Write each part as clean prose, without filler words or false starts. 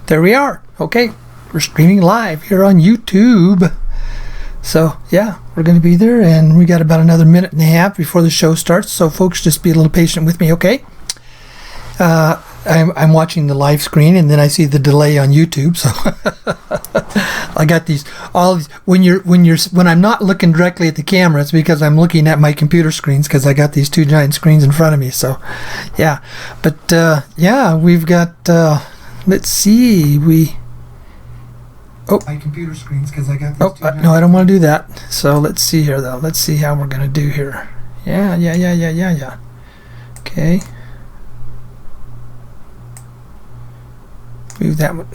There we are. Okay, we're streaming live here on YouTube. So, yeah, we're going to be there, and we got about another minute and a half before the show starts, so folks, just be a little patient with me, okay? I'm watching the live screen, and then I see the delay on YouTube, so I got all these. When I'm not looking directly at the camera, it's because I'm looking at my computer screens, because I got these two giant screens in front of me. So, yeah, but yeah, we've got. Let's see, my computer screens, because I got these no, I don't want to do that. So let's see here, though. Let's see how we're gonna do here. Yeah. Okay. Move that one.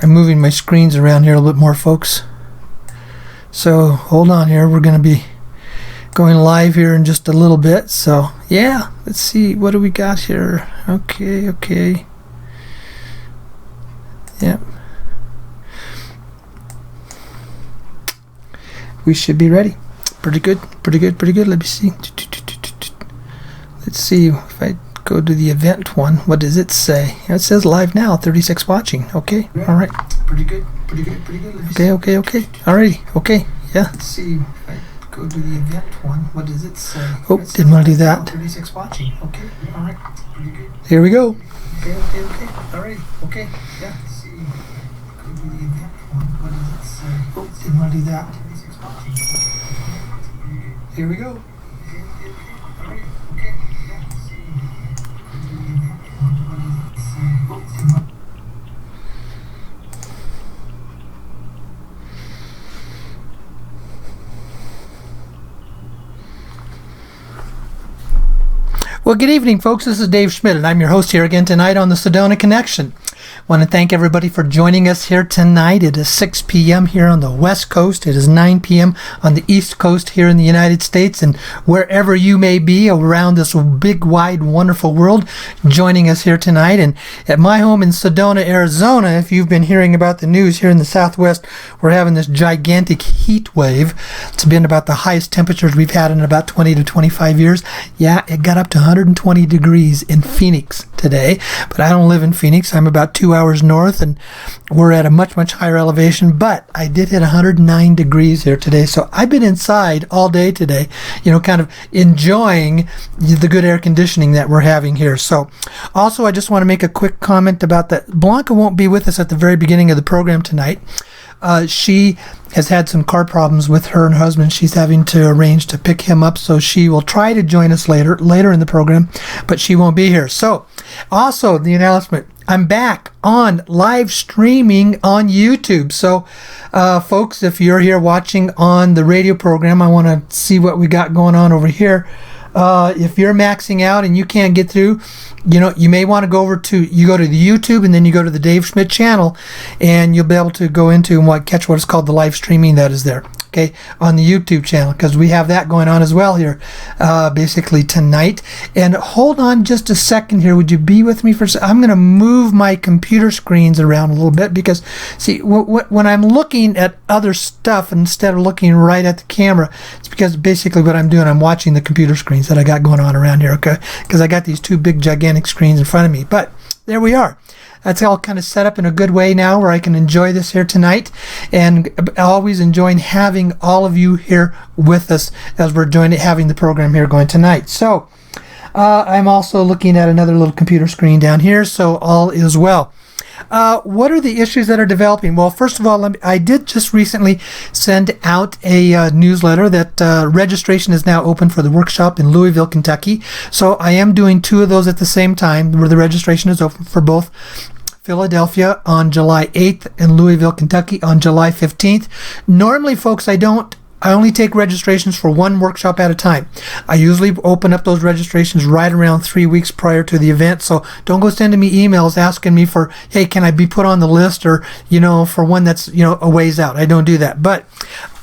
I'm moving my screens around here a little bit more, folks. So hold on here. We're going to be going live here in just a little bit. So yeah, let's see. What do we got here? Okay. Yep. We should be ready. Pretty good. Let me see. Let's see if I go to the event one. What does it say? It says live now, 36 watching. Okay, all right. Pretty good. Okay. Alrighty, okay, yeah. Let's see if I go to the event one. What does it say? Oh, didn't want to do that. 36 watching. Okay, all right. Pretty good. Here we go. Okay. Alright, okay, yeah. Let's see. Go to the event one. What does it say? Oh, didn't want to do that. 36 watching. Here we go. Alright, okay. Well, good evening, folks. This is Dave Schmidt, and I'm your host here again tonight on the Sedona Connection. I want to thank everybody for joining us here tonight. It is 6 p.m. here on the West Coast. It is 9 p.m. on the East Coast here in the United States, and wherever you may be around this big, wide, wonderful world, joining us here tonight. And at my home in Sedona, Arizona, if you've been hearing about the news here in the Southwest, we're having this gigantic heat wave. It's been about the highest temperatures we've had in about 20 to 25 years. Yeah, it got up to 120 degrees in Phoenix today, but I don't live in Phoenix. I'm about 2 hours north, and we're at a much higher elevation, but I did hit 109 degrees here today, so I've been inside all day today, kind of enjoying the good air conditioning that we're having here. So also, I just want to make a quick comment about that. Blanca won't be with us at the very beginning of the program tonight. She has had some car problems with her and her husband. She's having to arrange to pick him up, so she will try to join us later in the program, but she won't be here. So, also the announcement, I'm back on live streaming on YouTube. So, folks, if you're here watching on the radio program, I want to see what we got going on over here. If you're maxing out and you can't get through, you may want to go over to the YouTube, and then you go to the Dave Schmidt channel, and you'll be able to go into and catch what is called the live streaming that is there. Okay, on the YouTube channel, because we have that going on as well here, basically tonight. And hold on just a second here. Would you be with me for a second? I'm going to move my computer screens around a little bit, because, see, when I'm looking at other stuff instead of looking right at the camera, it's because basically what I'm doing, I'm watching the computer screens that I got going on around here, okay? Because I got these two big, gigantic screens in front of me. But there we are. That's all kind of set up in a good way now where I can enjoy this here tonight, and always enjoying having all of you here with us as we're having the program here going tonight. So I'm also looking at another little computer screen down here, so all is well. What are the issues that are developing? Well, first of all, I did just recently send out a newsletter that registration is now open for the workshop in Louisville, Kentucky. So I am doing two of those at the same time, where the registration is open for both Philadelphia on July 8th and Louisville, Kentucky on July 15th. Normally, folks, I only take registrations for one workshop at a time. I usually open up those registrations right around 3 weeks prior to the event, so don't go sending me emails asking me for, hey, can I be put on the list, or, for one that's, a ways out. I don't do that. But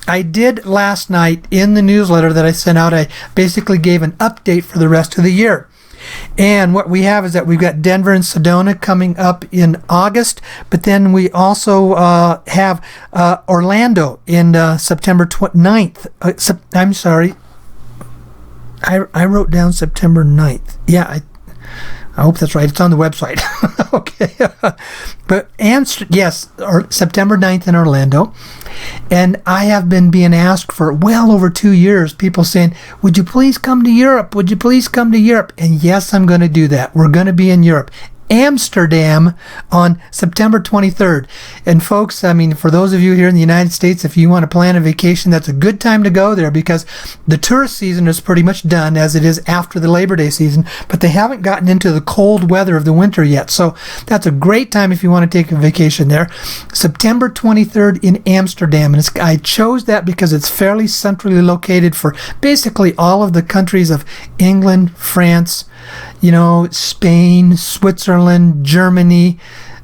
I did last night in the newsletter that I sent out, I basically gave an update for the rest of the year. And what we have is that we've got Denver and Sedona coming up in August, but then we also have Orlando in September 9th. I'm sorry. I wrote down September 9th. Yeah, I hope that's right. It's on the website. Okay. But or September 9th in Orlando. And I have been being asked for well over 2 years, people saying, would you please come to Europe? Would you please come to Europe? And yes, I'm going to do that. We're going to be in Europe. Amsterdam on September 23rd. And folks, I mean, for those of you here in the United States, if you want to plan a vacation, that's a good time to go there because the tourist season is pretty much done as it is after the Labor Day season, but they haven't gotten into the cold weather of the winter yet. So that's a great time if you want to take a vacation there. September 23rd in Amsterdam. And I chose that because it's fairly centrally located for basically all of the countries of England, France, Spain, Switzerland, Germany,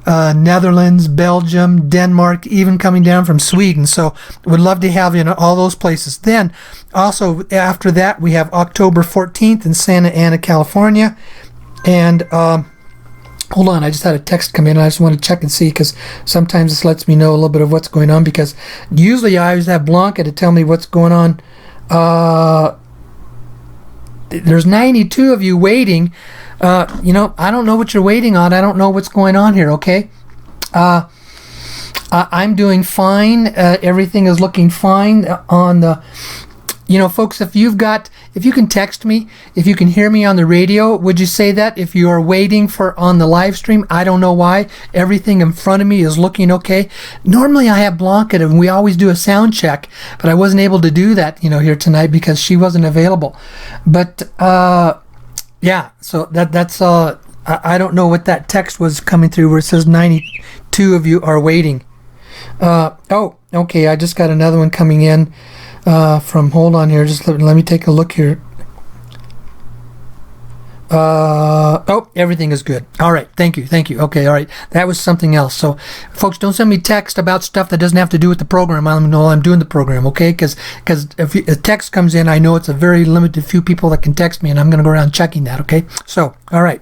Netherlands, Belgium, Denmark, even coming down from Sweden. So would love to have you in all those places. Then also after that, we have October 14th in Santa Ana, California. And hold on, I just had a text come in. I just want to check and see because sometimes this lets me know a little bit of what's going on because usually I always have Blanca to tell me what's going on. There's 92 of you waiting. I don't know what you're waiting on. I don't know what's going on here, okay? I'm doing fine. Everything is looking fine on the... folks, if you can text me, if you can hear me on the radio, would you say that if you are waiting for on the live stream? I don't know why. Everything in front of me is looking okay. Normally I have Blanca and we always do a sound check, but I wasn't able to do that, here tonight because she wasn't available. But, yeah, so that's, I don't know what that text was coming through where it says 92 of you are waiting. Oh, okay, I just got another one coming in. Hold on here, just let me take a look here. Everything is good. All right, thank you. Okay, all right, that was something else. So, folks, don't send me text about stuff that doesn't have to do with the program. I'm doing the program, okay? Because if a text comes in, I know it's a very limited few people that can text me, and I'm going to go around checking that, okay? So, all right.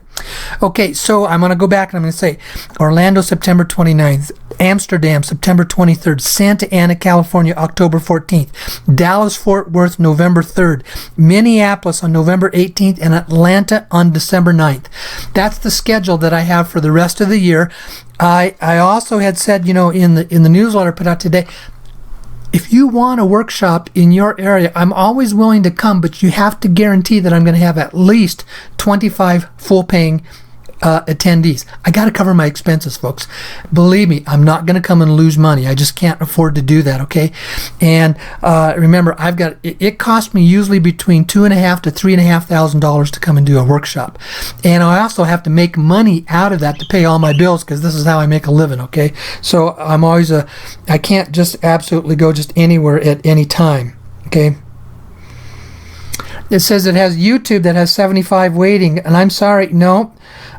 Okay, so I'm going to go back and I'm going to say Orlando, September 29th, Amsterdam, September 23rd, Santa Ana, California, October 14th, Dallas, Fort Worth, November 3rd, Minneapolis on November 18th, and Atlanta on December 9th. That's the schedule that I have for the rest of the year. I also had said, in the newsletter put out today, if you want a workshop in your area, I'm always willing to come, but you have to guarantee that I'm going to have at least 25 full-paying attendees. I got to cover my expenses, folks. Believe me, I'm not going to come and lose money. I just can't afford to do that, okay? And remember, it cost me usually between $2,500 to $3,500 to come and do a workshop. And I also have to make money out of that to pay all my bills because this is how I make a living, okay? So I'm always I can't just absolutely go just anywhere at any time, okay? It says it has YouTube that has 75 waiting, and I'm sorry, no.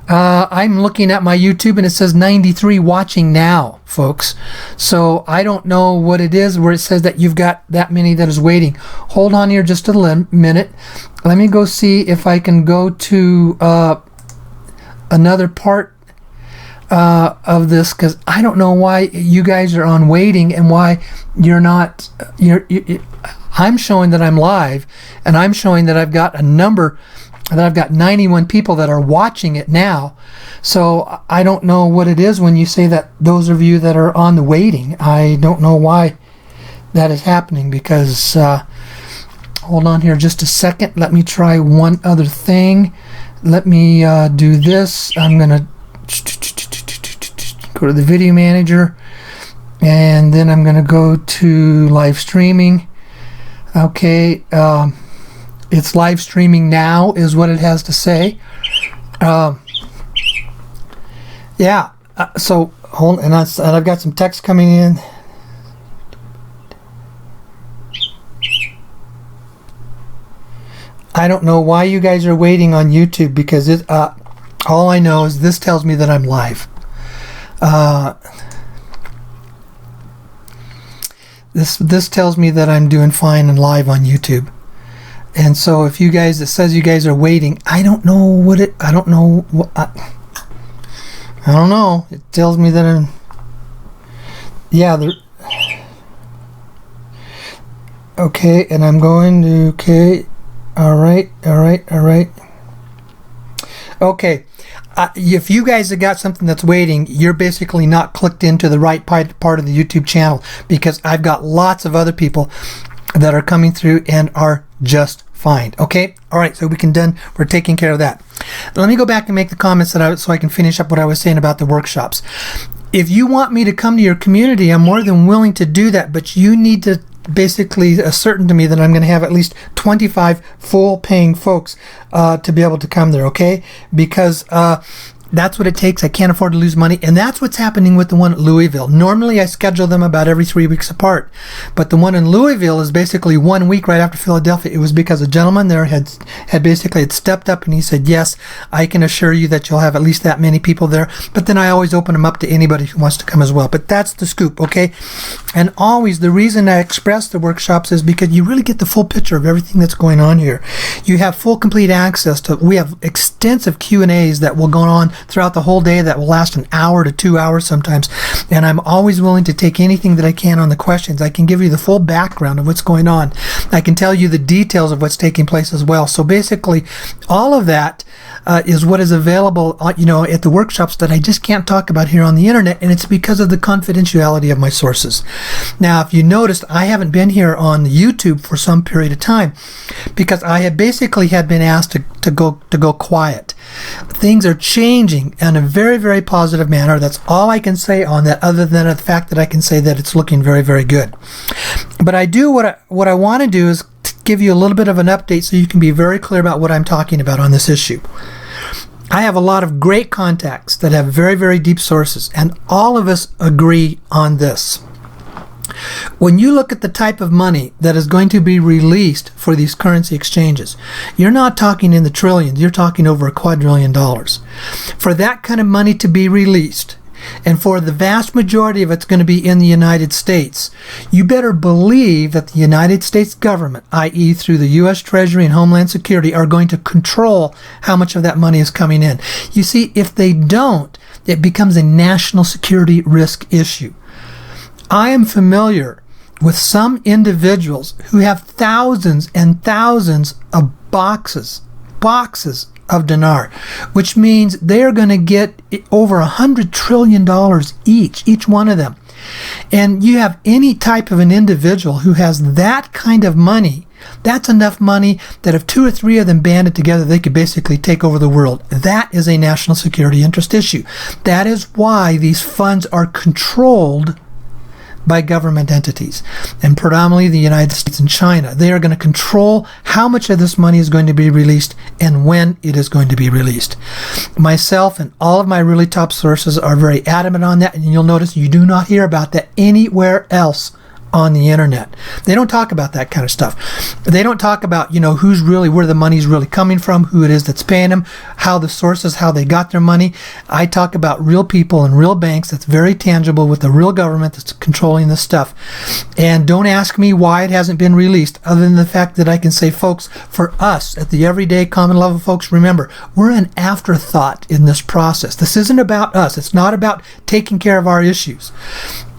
I'm looking at my YouTube and it says 93 watching now, folks. So I don't know what it is where it says that you've got that many that is waiting. Hold on here just a minute. Let me go see if I can go to another part of this because I don't know why you guys are on waiting and why you're not. I'm showing that I'm live and I'm showing that I've got a number that I've got 91 people that are watching it now. So I don't know what it is when you say that those of you that are on the waiting. I don't know why that is happening because hold on here just a second. Let me try one other thing. Let me do this. I'm going to go to the video manager and then I'm going to go to live streaming. Okay. It's live streaming now is what it has to say. Yeah. So hold and I've got some text coming in. I don't know why you guys are waiting on YouTube because all I know is this tells me that I'm live. This tells me that I'm doing fine and live on YouTube. And so if you guys, it says you guys are waiting, I don't know. It tells me that I'm, okay, and I'm going to, okay, all right. Okay. if you guys have got something that's waiting, you're basically not clicked into the right part of the YouTube channel, because I've got lots of other people that are coming through and are just fine. Okay? All right, so we're taking care of that. Let me go back and make the comments so I can finish up what I was saying about the workshops. If you want me to come to your community, I'm more than willing to do that, but you need to basically ascertain to me that I'm going to have at least 25 full paying folks to be able to come there, okay? Because that's what it takes. I can't afford to lose money. And that's what's happening with the one at Louisville. Normally, I schedule them about every 3 weeks apart. But the one in Louisville is basically 1 week right after Philadelphia. It was because a gentleman there had stepped up and he said, yes, I can assure you that you'll have at least that many people there. But then I always open them up to anybody who wants to come as well. But that's the scoop, okay? And always, the reason I express the workshops is because you really get the full picture of everything that's going on here. You have full, complete access to, we have extensive Q&As that will go on throughout the whole day that will last an hour to 2 hours sometimes, and I'm always willing to take anything that I can on the questions. I can give you the full background of what's going on. I can tell you the details of what's taking place as well. So basically, all of that is what is available, at the workshops that I just can't talk about here on the internet, and it's because of the confidentiality of my sources. Now, if you noticed, I haven't been here on YouTube for some period of time because I had been asked to go quiet. Things are changing in a very, very positive manner. That's all I can say on that, other than the fact that I can say that it's looking very, very good. But what I want to do is give you a little bit of an update so you can be very clear about what I'm talking about on this issue. I have a lot of great contacts that have very, very deep sources, and all of us agree on this. When you look at the type of money that is going to be released for these currency exchanges, you're not talking in the trillions, you're talking over $1 quadrillion. For that kind of money to be released, and for the vast majority of it's going to be in the United States, you better believe that the United States government, i.e. through the U.S. Treasury and Homeland Security, are going to control how much of that money is coming in. You see, if they don't, it becomes a national security risk issue. I am familiar with some individuals who have thousands and thousands of boxes of dinar, which means they're going to get over $100 trillion each one of them. And you have any type of an individual who has that kind of money, that's enough money that if 2 or 3 of them banded together, they could basically take over the world. That is a national security interest issue. That is why these funds are controlled by government entities, and predominantly the United States and China. They are going to control how much of this money is going to be released and when it is going to be released. Myself and all of my really top sources are very adamant on that, and you'll notice you do not hear about that anywhere else on the internet. They don't talk about that kind of stuff. They don't talk about, who's really, where the money's really coming from, who it is that's paying them, how the sources, how they got their money. I talk about real people and real banks that's very tangible with the real government that's controlling this stuff. And don't ask me why it hasn't been released, other than the fact that I can say, folks, for us at the everyday common level folks, remember, we're an afterthought in this process. This isn't about us. It's not about taking care of our issues.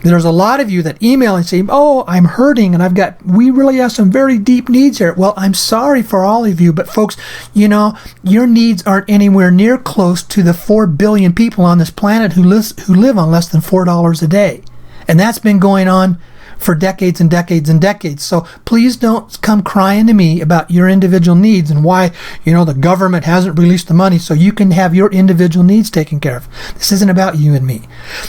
There's a lot of you that email and say, oh, I'm hurting and we really have some very deep needs here. Well, I'm sorry for all of you, but folks, your needs aren't anywhere near close to the 4 billion people on this planet who live on less than $4 a day. And that's been going on for decades and decades and decades. So please don't come crying to me about your individual needs and why, the government hasn't released the money so you can have your individual needs taken care of. This isn't about you and me.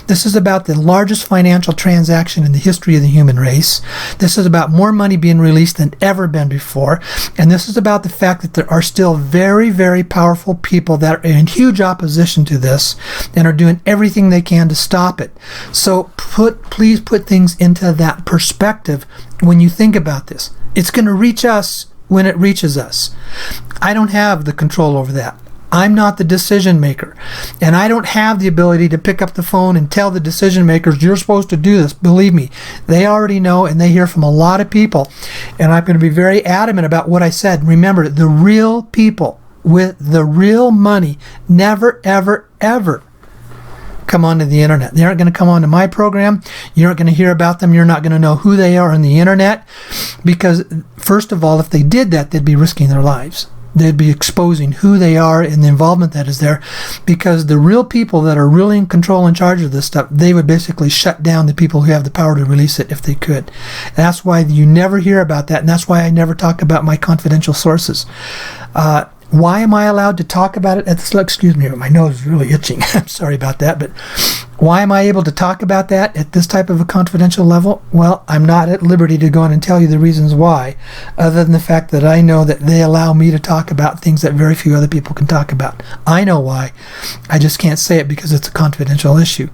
This is about the largest financial transaction in the history of the human race. This is about more money being released than ever been before. And this is about the fact that there are still very, very powerful people that are in huge opposition to this and are doing everything they can to stop it. So please put things into that perspective when you think about this. It's going to reach us when it reaches us. I don't have the control over that. I'm not the decision maker, and I don't have the ability to pick up the phone and tell the decision makers, you're supposed to do this. Believe me, they already know, and they hear from a lot of people, and I'm going to be very adamant about what I said. Remember, the real people with the real money never, ever, ever come onto the internet. They aren't going to come onto my program. You aren't going to hear about them. You're not going to know who they are on the internet, because first of all, if they did that, they'd be risking their lives. They'd be exposing who they are and the involvement that is there, because the real people that are really in control and charge of this stuff, they would basically shut down the people who have the power to release it if they could. And that's why you never hear about that, and that's why I never talk about my confidential sources. Why am I allowed to talk about it at this? Excuse me, my nose is really itching. I'm sorry about that, but why am I able to talk about that at this type of a confidential level? Well, I'm not at liberty to go in and tell you the reasons why, other than the fact that I know that they allow me to talk about things that very few other people can talk about. I know why. I just can't say it because it's a confidential issue.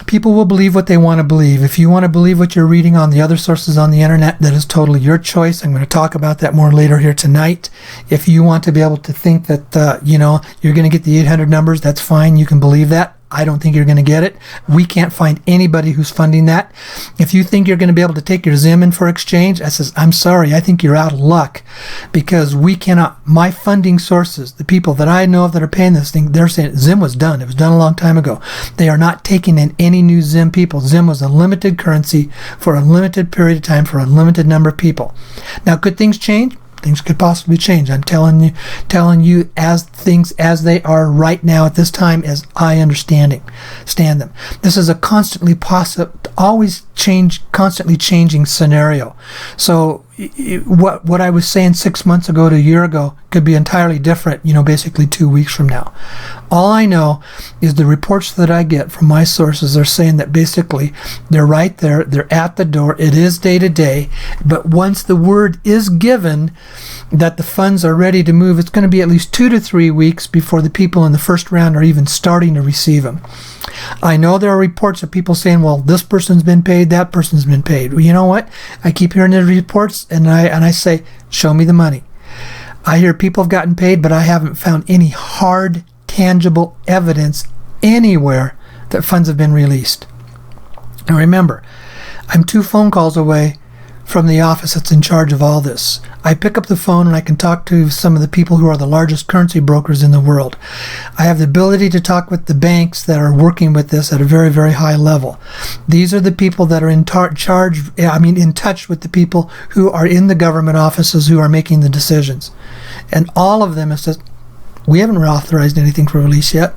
People will believe what they want to believe. If you want to believe what you're reading on the other sources on the internet, that is totally your choice. I'm going to talk about that more later here tonight. If you want to be able to think that, you're going to get the 800 numbers, that's fine. You can believe that. I don't think you're going to get it. We can't find anybody who's funding that. If you think you're going to be able to take your Zim in for exchange, I says, I'm sorry, I think you're out of luck, because we cannot. My funding sources, the people that I know of that are paying this thing, they're saying Zim was done. It was done a long time ago. They are not taking in any new Zim people. Zim was a limited currency for a limited period of time for a limited number of people. Now, could things change? Things could possibly change. I'm telling you as things as they are right now at this time, as I understand them. This is a constantly changing scenario. So what I was saying 6 months ago to a year ago could be entirely different, basically 2 weeks from now. All I know is the reports that I get from my sources are saying that basically they're right there, they're at the door, it is day to day, but once the word is given that the funds are ready to move, it's going to be at least 2 to 3 weeks before the people in the first round are even starting to receive them. I know there are reports of people saying, well, this person's been paid, that person's been paid. Well, you know what? I keep hearing the reports, and I say, show me the money. I hear people have gotten paid, but I haven't found any hard, tangible evidence anywhere that funds have been released. Now remember, I'm 2 phone calls away from the office that's in charge of all this. I pick up the phone and I can talk to some of the people who are the largest currency brokers in the world. I have the ability to talk with the banks that are working with this at a very, very high level. These are the people that are in touch with the people who are in the government offices who are making the decisions. And all of them have said, we haven't authorized anything for release yet.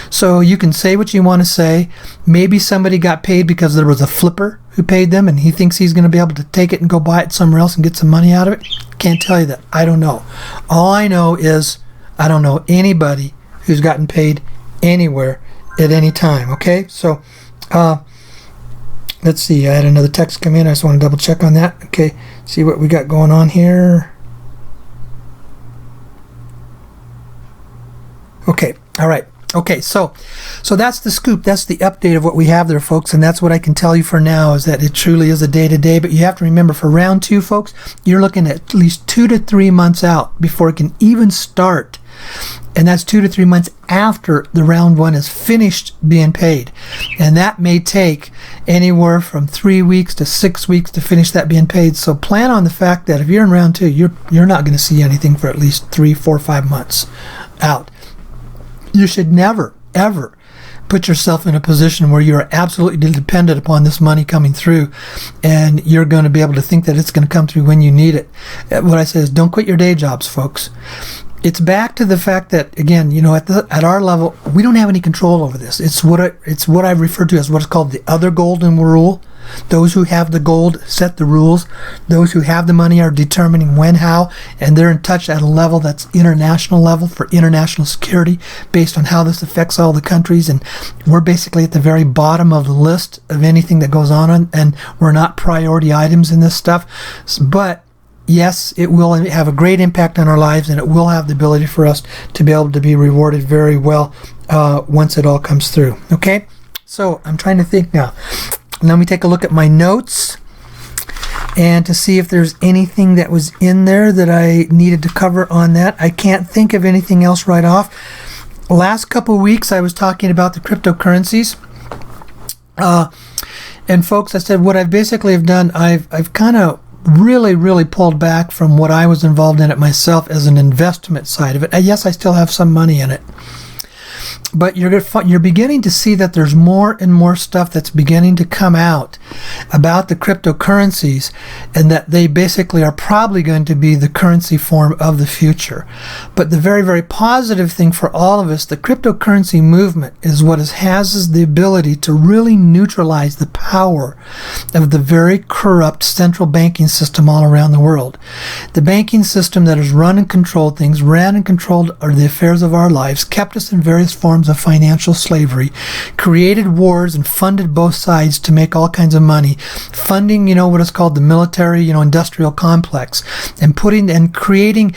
So you can say what you want to say. Maybe somebody got paid because there was a flipper who paid them and he thinks he's going to be able to take it and go buy it somewhere else and get some money out of it. Can't tell you that. I don't know. All I know is I don't know anybody who's gotten paid anywhere at any time. Okay, so let's see. I had another text come in. I just want to double check on that. Okay, see what we got going on here. Okay, all right. Okay, so that's the scoop. That's the update of what we have there, folks, and that's what I can tell you for now, is that it truly is a day-to-day, but you have to remember, for round 2, folks, you're looking at least 2 to 3 months out before it can even start, and that's 2 to 3 months after the round 1 is finished being paid, and that may take anywhere from 3 weeks to 6 weeks to finish that being paid. So plan on the fact that if you're in round 2, you're not going to see anything for at least 3, 4, 5 months out. You should never, ever put yourself in a position where you're absolutely dependent upon this money coming through, and you're going to be able to think that it's going to come through when you need it. What I say is, don't quit your day jobs, folks. It's back to the fact that, again, at our level, we don't have any control over this. It's what I refer to as what's called the other golden rule. Those who have the gold set the rules. Those who have the money are determining when, how, and they're in touch at a level that's international level for international security based on how this affects all the countries. And we're basically at the very bottom of the list of anything that goes on, and we're not priority items in this stuff. But yes, it will have a great impact on our lives, and it will have the ability for us to be able to be rewarded very well once it all comes through. Okay? So I'm trying to think now. Let me take a look at my notes and to see if there's anything that was in there that I needed to cover on that. I can't think of anything else right off. Last couple of weeks I was talking about the cryptocurrencies. And folks, I said what I basically have done, I've kind of really pulled back from what I was involved in it myself as an investment side of it. Yes, I still have some money in it. But you're beginning to see that there's more and more stuff that's beginning to come out about the cryptocurrencies, and that they basically are probably going to be the currency form of the future. But the very, very positive thing for all of us, the cryptocurrency movement is what has the ability to really neutralize the power of the very corrupt central banking system all around the world. The banking system that has run and controlled things, ran and controlled the affairs of our lives, kept us in various forms of financial slavery, created wars and funded both sides to make all kinds of money, funding, what is called the military, industrial complex, and creating,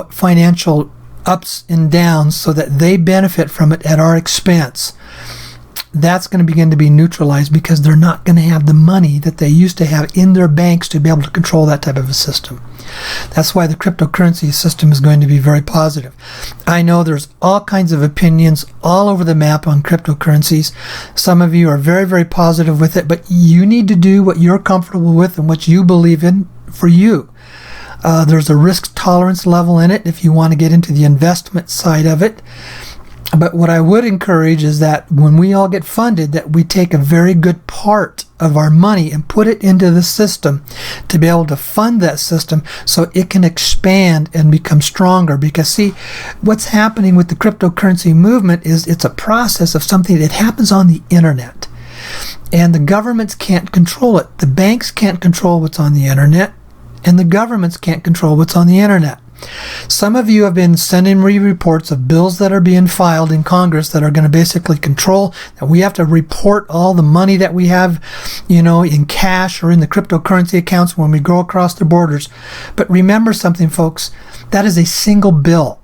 financial ups and downs so that they benefit from it at our expense. That's going to begin to be neutralized because they're not going to have the money that they used to have in their banks to be able to control that type of a system. That's why the cryptocurrency system is going to be very positive. I know there's all kinds of opinions all over the map on cryptocurrencies. Some of you are very, very positive with it, but you need to do what you're comfortable with and what you believe in for you. There's a risk tolerance level in it if you want to get into the investment side of it. But what I would encourage is that when we all get funded, that we take a very good part of our money and put it into the system to be able to fund that system so it can expand and become stronger. Because see, what's happening with the cryptocurrency movement is it's a process of something that happens on the internet. And the governments can't control it. The banks can't control what's on the internet, and the governments can't control what's on the internet. Some of you have been sending me reports of bills that are being filed in Congress that are going to basically control that we have to report all the money that we have, in cash or in the cryptocurrency accounts when we go across the borders. But remember something, folks, that is a single bill.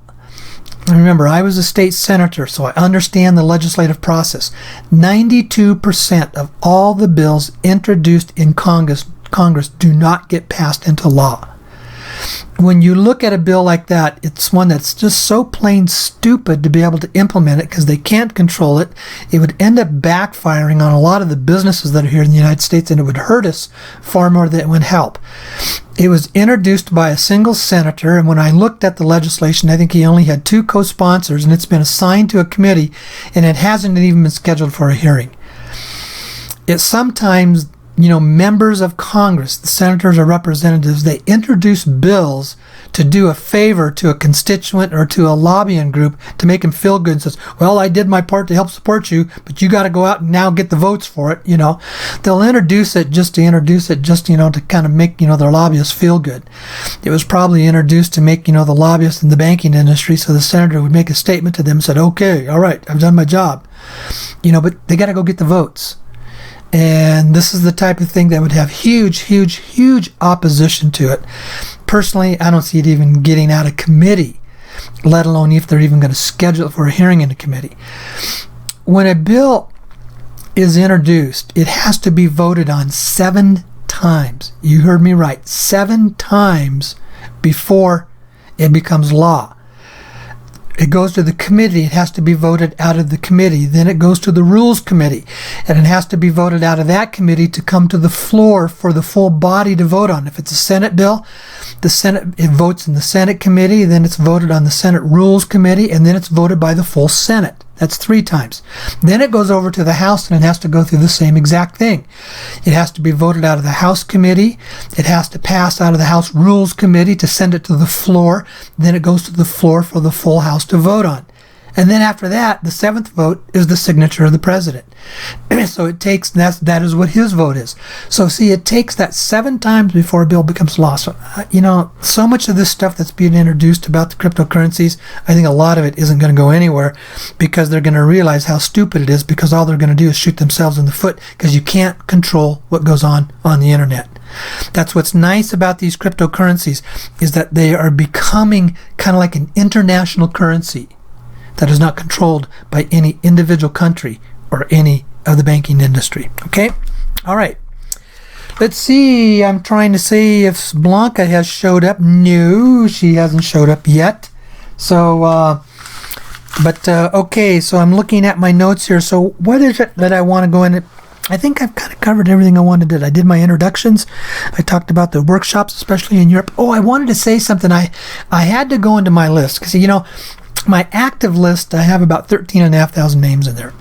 Remember, I was a state senator, so I understand the legislative process. 92% of all the bills introduced in Congress do not get passed into law. When you look at a bill like that, it's one that's just so plain stupid to be able to implement it because they can't control it. It would end up backfiring on a lot of the businesses that are here in the United States, and it would hurt us far more than it would help. It was introduced by a single senator, and when I looked at the legislation, I think he only had 2 co-sponsors, and it's been assigned to a committee, and it hasn't even been scheduled for a hearing. It's sometimes members of Congress, the senators or representatives, they introduce bills to do a favor to a constituent or to a lobbying group to make them feel good and says, well, I did my part to help support you, but you got to go out and now get the votes for it. They'll introduce it just to kind of make, their lobbyists feel good. It was probably introduced to make, the lobbyists in the banking industry so the senator would make a statement to them and said, okay, all right, I've done my job. But they got to go get the votes. And this is the type of thing that would have huge, huge, huge opposition to it. Personally, I don't see it even getting out of committee, let alone if they're even going to schedule it for a hearing in a committee. When a bill is introduced, it has to be voted on 7 times. You heard me right, 7 times before it becomes law. It goes to the committee. It has to be voted out of the committee. Then it goes to the Rules Committee, and it has to be voted out of that committee to come to the floor for the full body to vote on. If it's a Senate bill, it votes in the Senate committee, then it's voted on the Senate Rules Committee, and then it's voted by the full Senate. That's 3 times. Then it goes over to the House, and it has to go through the same exact thing. It has to be voted out of the House Committee. It has to pass out of the House Rules Committee to send it to the floor. Then it goes to the floor for the full House to vote on. And then after that, the 7th vote is the signature of the president. So it takes, that is what his vote is. So see, it takes that 7 times before a bill becomes law. So, so much of this stuff that's being introduced about the cryptocurrencies, I think a lot of it isn't going to go anywhere because they're going to realize how stupid it is, because all they're going to do is shoot themselves in the foot because you can't control what goes on the internet. That's what's nice about these cryptocurrencies, is that they are becoming kind of like an international currency that is not controlled by any individual country or any of the banking industry. Okay? All right. Let's see. I'm trying to see if Blanca has showed up. No, she hasn't showed up yet. So, okay. So I'm looking at my notes here. So what is it that I want to go in? I think I've kind of covered everything I wanted to. I did my introductions. I talked about the workshops, especially in Europe. Oh, I wanted to say something. I had to go into my list because, my active list, I have about 13,500 names in there.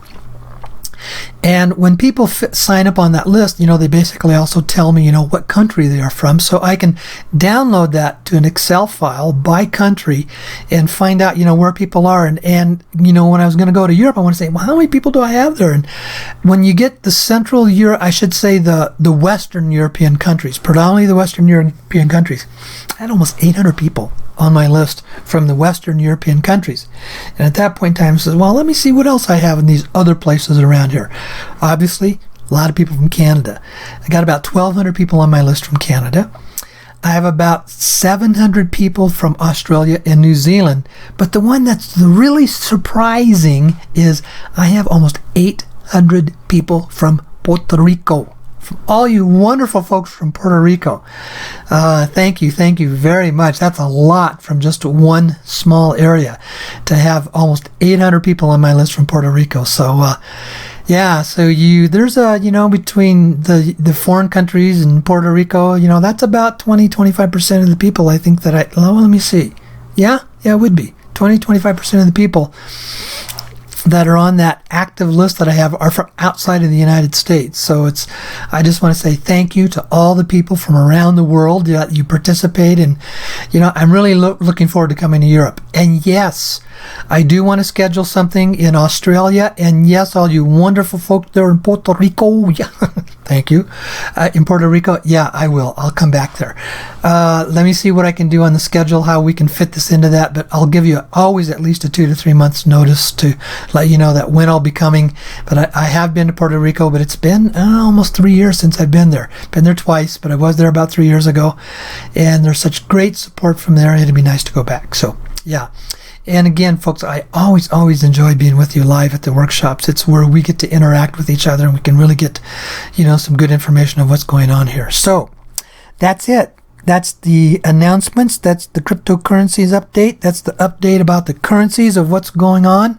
And when people sign up on that list, they basically also tell me, what country they are from. So I can download that to an Excel file by country and find out, where people are. And when I was going to go to Europe, I want to say, well, how many people do I have there? And when you get the Central Europe, I should say the Western European countries, predominantly the Western European countries, I had almost 800 people on my list from the Western European countries. And at that point in time, I said, well, let me see what else I have in these other places around here. Obviously, a lot of people from Canada. I got about 1,200 people on my list from Canada. I have about 700 people from Australia and New Zealand. But the one that's really surprising is I have almost 800 people from Puerto Rico. From all you wonderful folks from Puerto Rico. Thank you very much. That's a lot from just one small area to have almost 800 people on my list from Puerto Rico. So, there's between the foreign countries and Puerto Rico, that's about 25% of the people I think that let me see. Yeah, it would be 25% of the people that are on that active list that I have are from outside of the United States. So I just want to say thank you to all the people from around the world that you participate in. I'm really looking forward to coming to Europe. And yes, I do want to schedule something in Australia. And yes, all you wonderful folks there in Puerto Rico, yeah, thank you. In Puerto Rico, yeah, I will. I'll come back there. Let me see what I can do on the schedule, how we can fit this into that. But I'll give you always at least a 2 to 3 months notice to let you know that when I'll be coming. But I have been to Puerto Rico, but it's been almost 3 years since I've been there. Been there twice, but I was there about 3 years ago. And there's such great support from there. It'd be nice to go back. So, yeah. And again, folks, I always enjoy being with you live at the workshops. It's where we get to interact with each other and we can really get, some good information of what's going on here. So that's it. That's the announcements. That's the cryptocurrencies update. That's the update about the currencies of what's going on.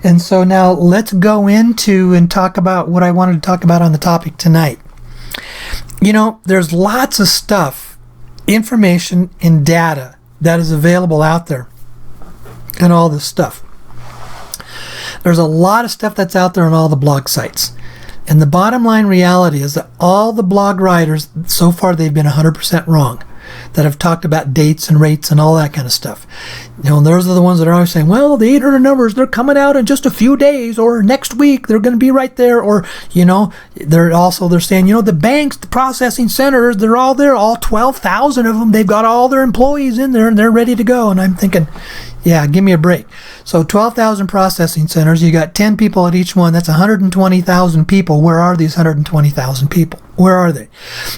And so now let's go into and talk about what I wanted to talk about on the topic tonight. There's lots of stuff, information and data that is available out there. And all this stuff. There's a lot of stuff that's out there on all the blog sites. And the bottom line reality is that all the blog writers, so far they've been 100% wrong, that have talked about dates and rates and all that kind of stuff. And those are the ones that are always saying, well, the 800 numbers, they're coming out in just a few days, or next week, they're going to be right there. Or, they're saying, the banks, the processing centers, they're all there, all 12,000 of them, they've got all their employees in there and they're ready to go. And I'm thinking, yeah, give me a break. So 12,000 processing centers, you got 10 people at each one. That's 120,000 people. Where are these 120,000 people? Where are they?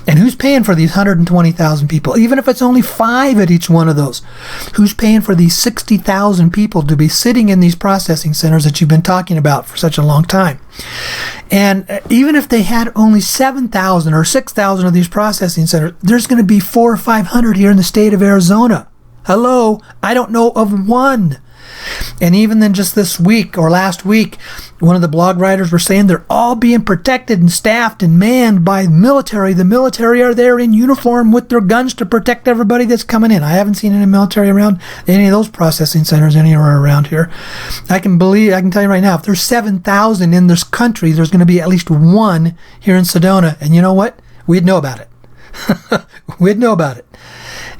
And who's paying for these 120,000 people? Even if it's only 5 at each one of those, who's paying for these 60,000 people to be sitting in these processing centers that you've been talking about for such a long time? And even if they had only 7,000 or 6,000 of these processing centers, there's going to be 400 or 500 here in the state of Arizona. Hello, I don't know of one. And even then just this week or last week, one of the blog writers were saying they're all being protected and staffed and manned by the military. The military are there in uniform with their guns to protect everybody that's coming in. I haven't seen any military around any of those processing centers anywhere around here. I can tell you right now, if there's 7,000 in this country, there's going to be at least one here in Sedona. And you know what? We'd know about it. We'd know about it.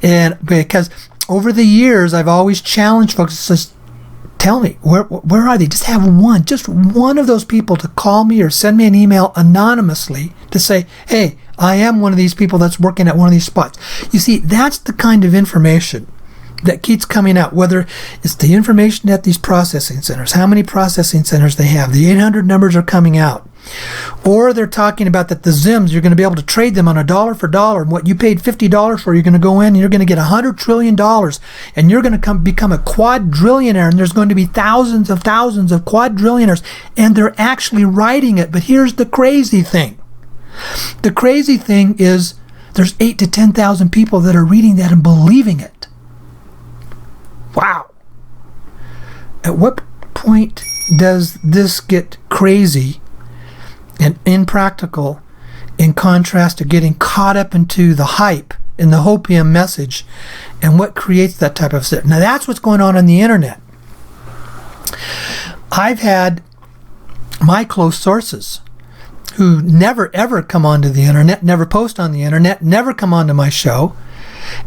And because over the years, I've always challenged folks to just tell me, where are they? Just have just one of those people to call me or send me an email anonymously to say, hey, I am one of these people that's working at one of these spots. You see, that's the kind of information that keeps coming out, whether it's the information at these processing centers, how many processing centers they have, the 800 numbers are coming out. Or they're talking about that the Zims, you're going to be able to trade them on a dollar for dollar. And what you paid $50 for, you're going to go in and you're going to get $100 trillion. And you're going to become a quadrillionaire. And there's going to be thousands of quadrillionaires. And they're actually writing it. But here's the crazy thing. The crazy thing is there's 8,000 to 10,000 people that are reading that and believing it. Wow. At what point does this get crazy and impractical in contrast to getting caught up into the hype and the hopium message and what creates that type of stuff? Now that's what's going on the internet. I've had my close sources who never ever come onto the internet, never post on the internet, never come onto my show,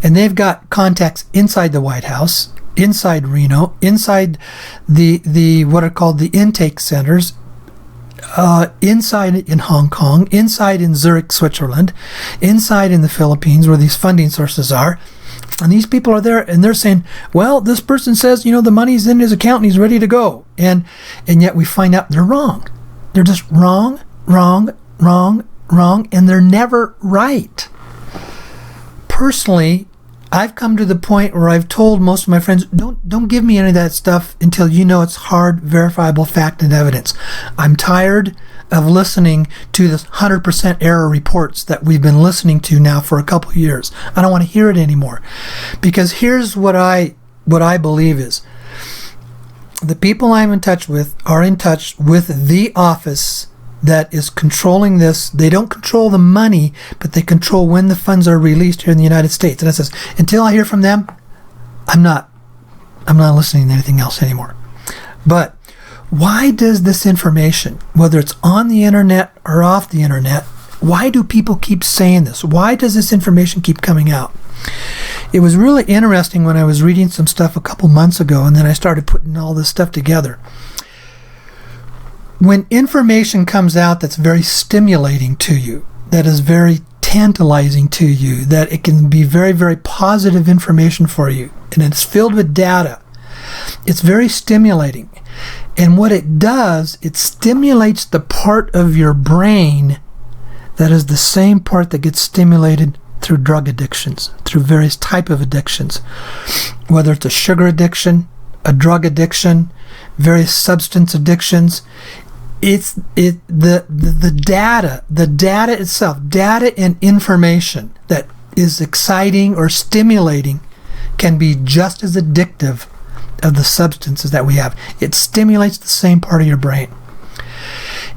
and they've got contacts inside the White House, inside Reno, inside the what are called the intake centers, inside in Hong Kong, inside in Zurich, Switzerland, inside in the Philippines where these funding sources are. And these people are there and they're saying, well, this person says, the money's in his account and he's ready to go. And yet we find out they're wrong. They're just wrong, and they're never right. Personally, I've come to the point where I've told most of my friends, don't give me any of that stuff until it's hard, verifiable fact and evidence. I'm tired of listening to this 100% error reports that we've been listening to now for a couple of years. I don't want to hear it anymore. Because here's what I believe is, the people I'm in touch with are in touch with the office that is controlling this. They don't control the money, but they control when the funds are released here in the United States. And it says, until I hear from them, I'm not listening to anything else anymore. But why does this information, whether it's on the internet or off the internet, why do people keep saying this? Why does this information keep coming out? It was really interesting when I was reading some stuff a couple months ago, and then I started putting all this stuff together. When information comes out that's very stimulating to you, that is very tantalizing to you, that it can be very, very positive information for you, and it's filled with data, it's very stimulating. And what it does, it stimulates the part of your brain that is the same part that gets stimulated through drug addictions, through various type of addictions, whether it's a sugar addiction, a drug addiction, various substance addictions. It's the data itself, data and information that is exciting or stimulating can be just as addictive of the substances that we have. It stimulates the same part of your brain.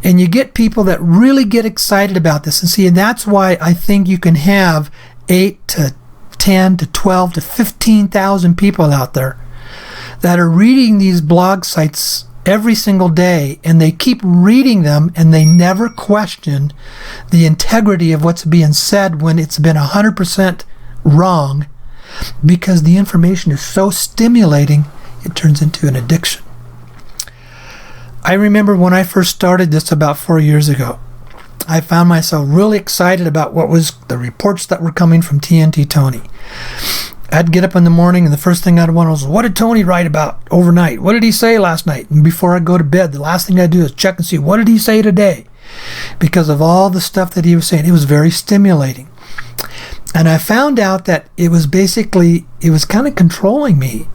And you get people that really get excited about this. And that's why I think you can have 8 to 10 to 12 to 15,000 people out there that are reading these blog sites every single day, and they keep reading them, and they never question the integrity of what's being said when it's been 100% wrong, because the information is so stimulating, it turns into an addiction. I remember when I first started this about 4 years ago, I found myself really excited about what was the reports that were coming from TNT Tony. I'd get up in the morning, and the first thing I'd want was, what did Tony write about overnight? What did he say last night? And before I go to bed, the last thing I do is check and see, what did he say today? Because of all the stuff that he was saying, it was very stimulating. And I found out that it was kind of controlling me.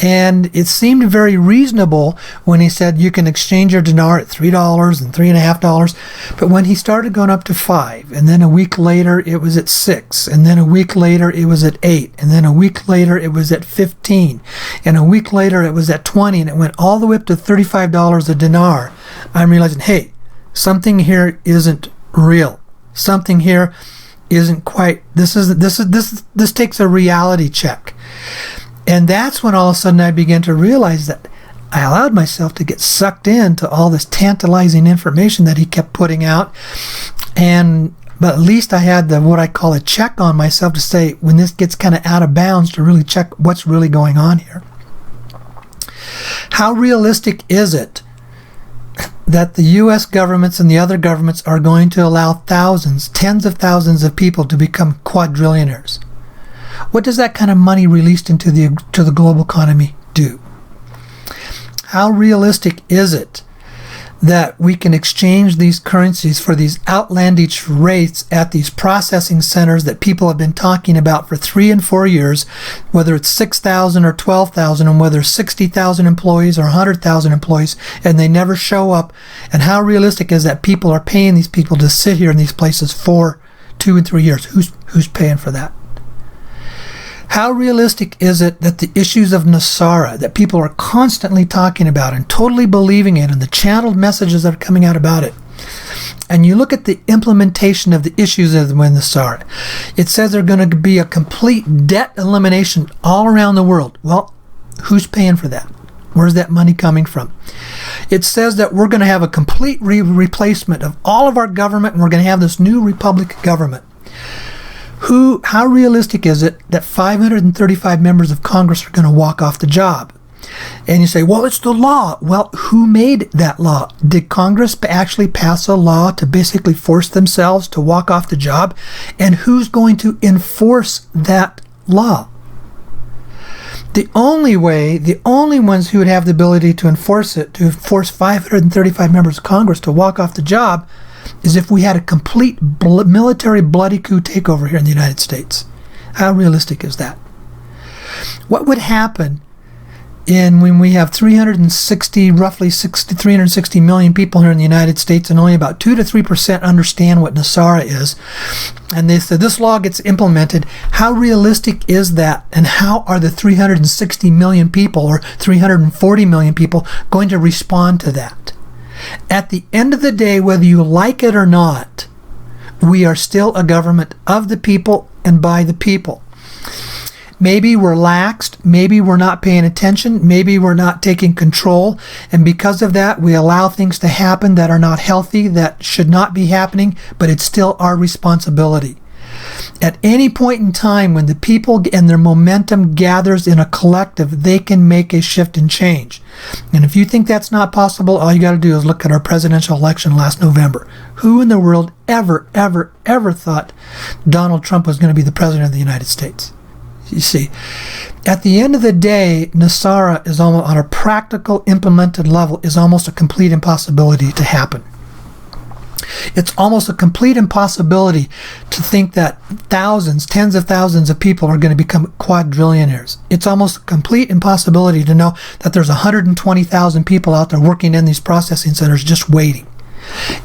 And it seemed very reasonable when he said you can exchange your dinar at $3 and $3.50. But when he started going up to $5, and then a week later it was at $6, and then a week later it was at $8, and then a week later it was at $15, and a week later it was at $20, and it went all the way up to $35 a dinar, I'm realizing, hey, something here isn't real. Something here isn't quite. This takes a reality check. And that's when all of a sudden I began to realize that I allowed myself to get sucked into all this tantalizing information that he kept putting out. But at least I had what I call a check on myself to say, when this gets kind of out of bounds, to really check what's really going on here. How realistic is it that the U.S. governments and the other governments are going to allow thousands, tens of thousands of people to become quadrillionaires? What does that kind of money released into the global economy do? How realistic is it that we can exchange these currencies for these outlandish rates at these processing centers that people have been talking about for 3 and 4 years, whether it's 6,000 or 12,000, and whether 60,000 employees or 100,000 employees, and they never show up? And how realistic is that people are paying these people to sit here in these places for 2 and 3 years? Who's paying for that? How realistic is it that the issues of Nasara, that people are constantly talking about and totally believing in, and the channeled messages that are coming out about it, and you look at the implementation of the issues of the Nasara, it says there's going to be a complete debt elimination all around the world. Well, who's paying for that? Where's that money coming from? It says that we're going to have a complete replacement of all of our government, and we're going to have this new republic government. How realistic is it that 535 members of Congress are going to walk off the job? And you say, well, it's the law. Well, who made that law? Did Congress actually pass a law to basically force themselves to walk off the job? And who's going to enforce that law? The only ones who would have the ability to enforce it, to force 535 members of Congress to walk off the job, is if we had a complete military bloody coup takeover here in the United States. How realistic is that? What would happen when we have 360 million people here in the United States, and only about 2 to 3% understand what NESARA is, and they said this law gets implemented? How realistic is that, and how are the 360 million people or 340 million people going to respond to that? At the end of the day, whether you like it or not, we are still a government of the people and by the people. Maybe we're laxed, maybe we're not paying attention, maybe we're not taking control, and because of that, we allow things to happen that are not healthy, that should not be happening, but it's still our responsibility. At any point in time when the people and their momentum gathers in a collective, they can make a shift and change. And if you think that's not possible, all you got to do is look at our presidential election last November. Who in the world ever thought Donald Trump was going to be the president of the United States? You see, at the end of the day, NESARA is almost, on a practical, implemented level, is almost a complete impossibility to happen. It's almost a complete impossibility to think that thousands, tens of thousands of people are going to become quadrillionaires. It's almost a complete impossibility to know that there's 120,000 people out there working in these processing centers just waiting.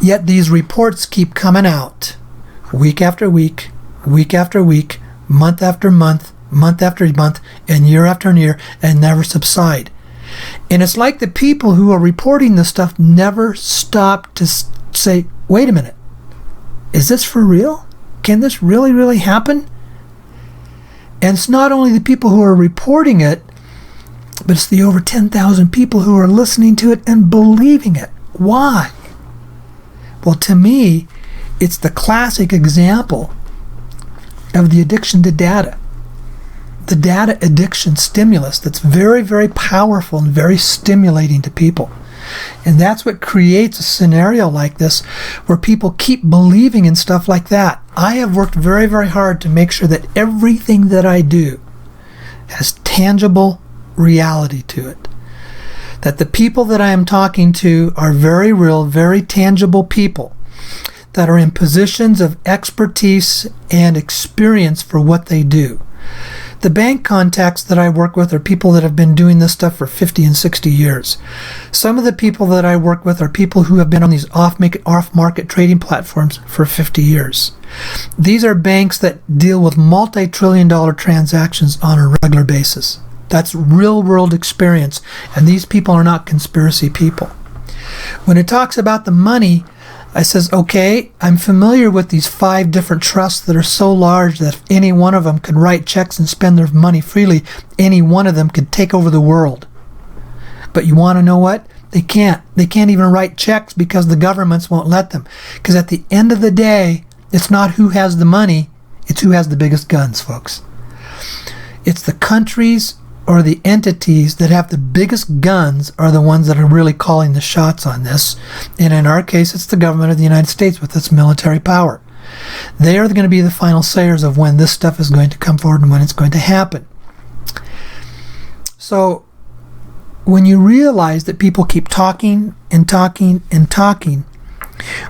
Yet these reports keep coming out week after week, week after week, month after month, month after month, and year after year, and never subside. And it's like the people who are reporting this stuff never stop to say, wait a minute, is this for real? Can this really happen? And it's not only the people who are reporting it, but it's the over 10,000 people who are listening to it and believing it. Why? Well, to me, it's the classic example of the addiction to data. The data addiction stimulus that's very powerful and very stimulating to people. And that's what creates a scenario like this where people keep believing in stuff like that. I have worked very hard to make sure that everything that I do has tangible reality to it. That the people that I am talking to are very real, very tangible people that are in positions of expertise and experience for what they do. The bank contacts that I work with are people that have been doing this stuff for 50 and 60 years. Some of the people that I work with are people who have been on these off-market trading platforms for 50 years. These are banks that deal with multi-trillion-dollar transactions on a regular basis. That's real-world experience, and these people are not conspiracy people. When it talks about the money, I says, okay, I'm familiar with these 5 different trusts that are so large that if any one of them could write checks and spend their money freely, any one of them could take over the world. But you want to know what? They can't. They can't even write checks because the governments won't let them. Because at the end of the day, it's not who has the money, it's who has the biggest guns, folks. It's the countries or the entities that have the biggest guns are the ones that are really calling the shots on this. And in our case, it's the government of the United States with its military power. They are going to be the final sayers of when this stuff is going to come forward and when it's going to happen. So when you realize that people keep talking and talking and talking,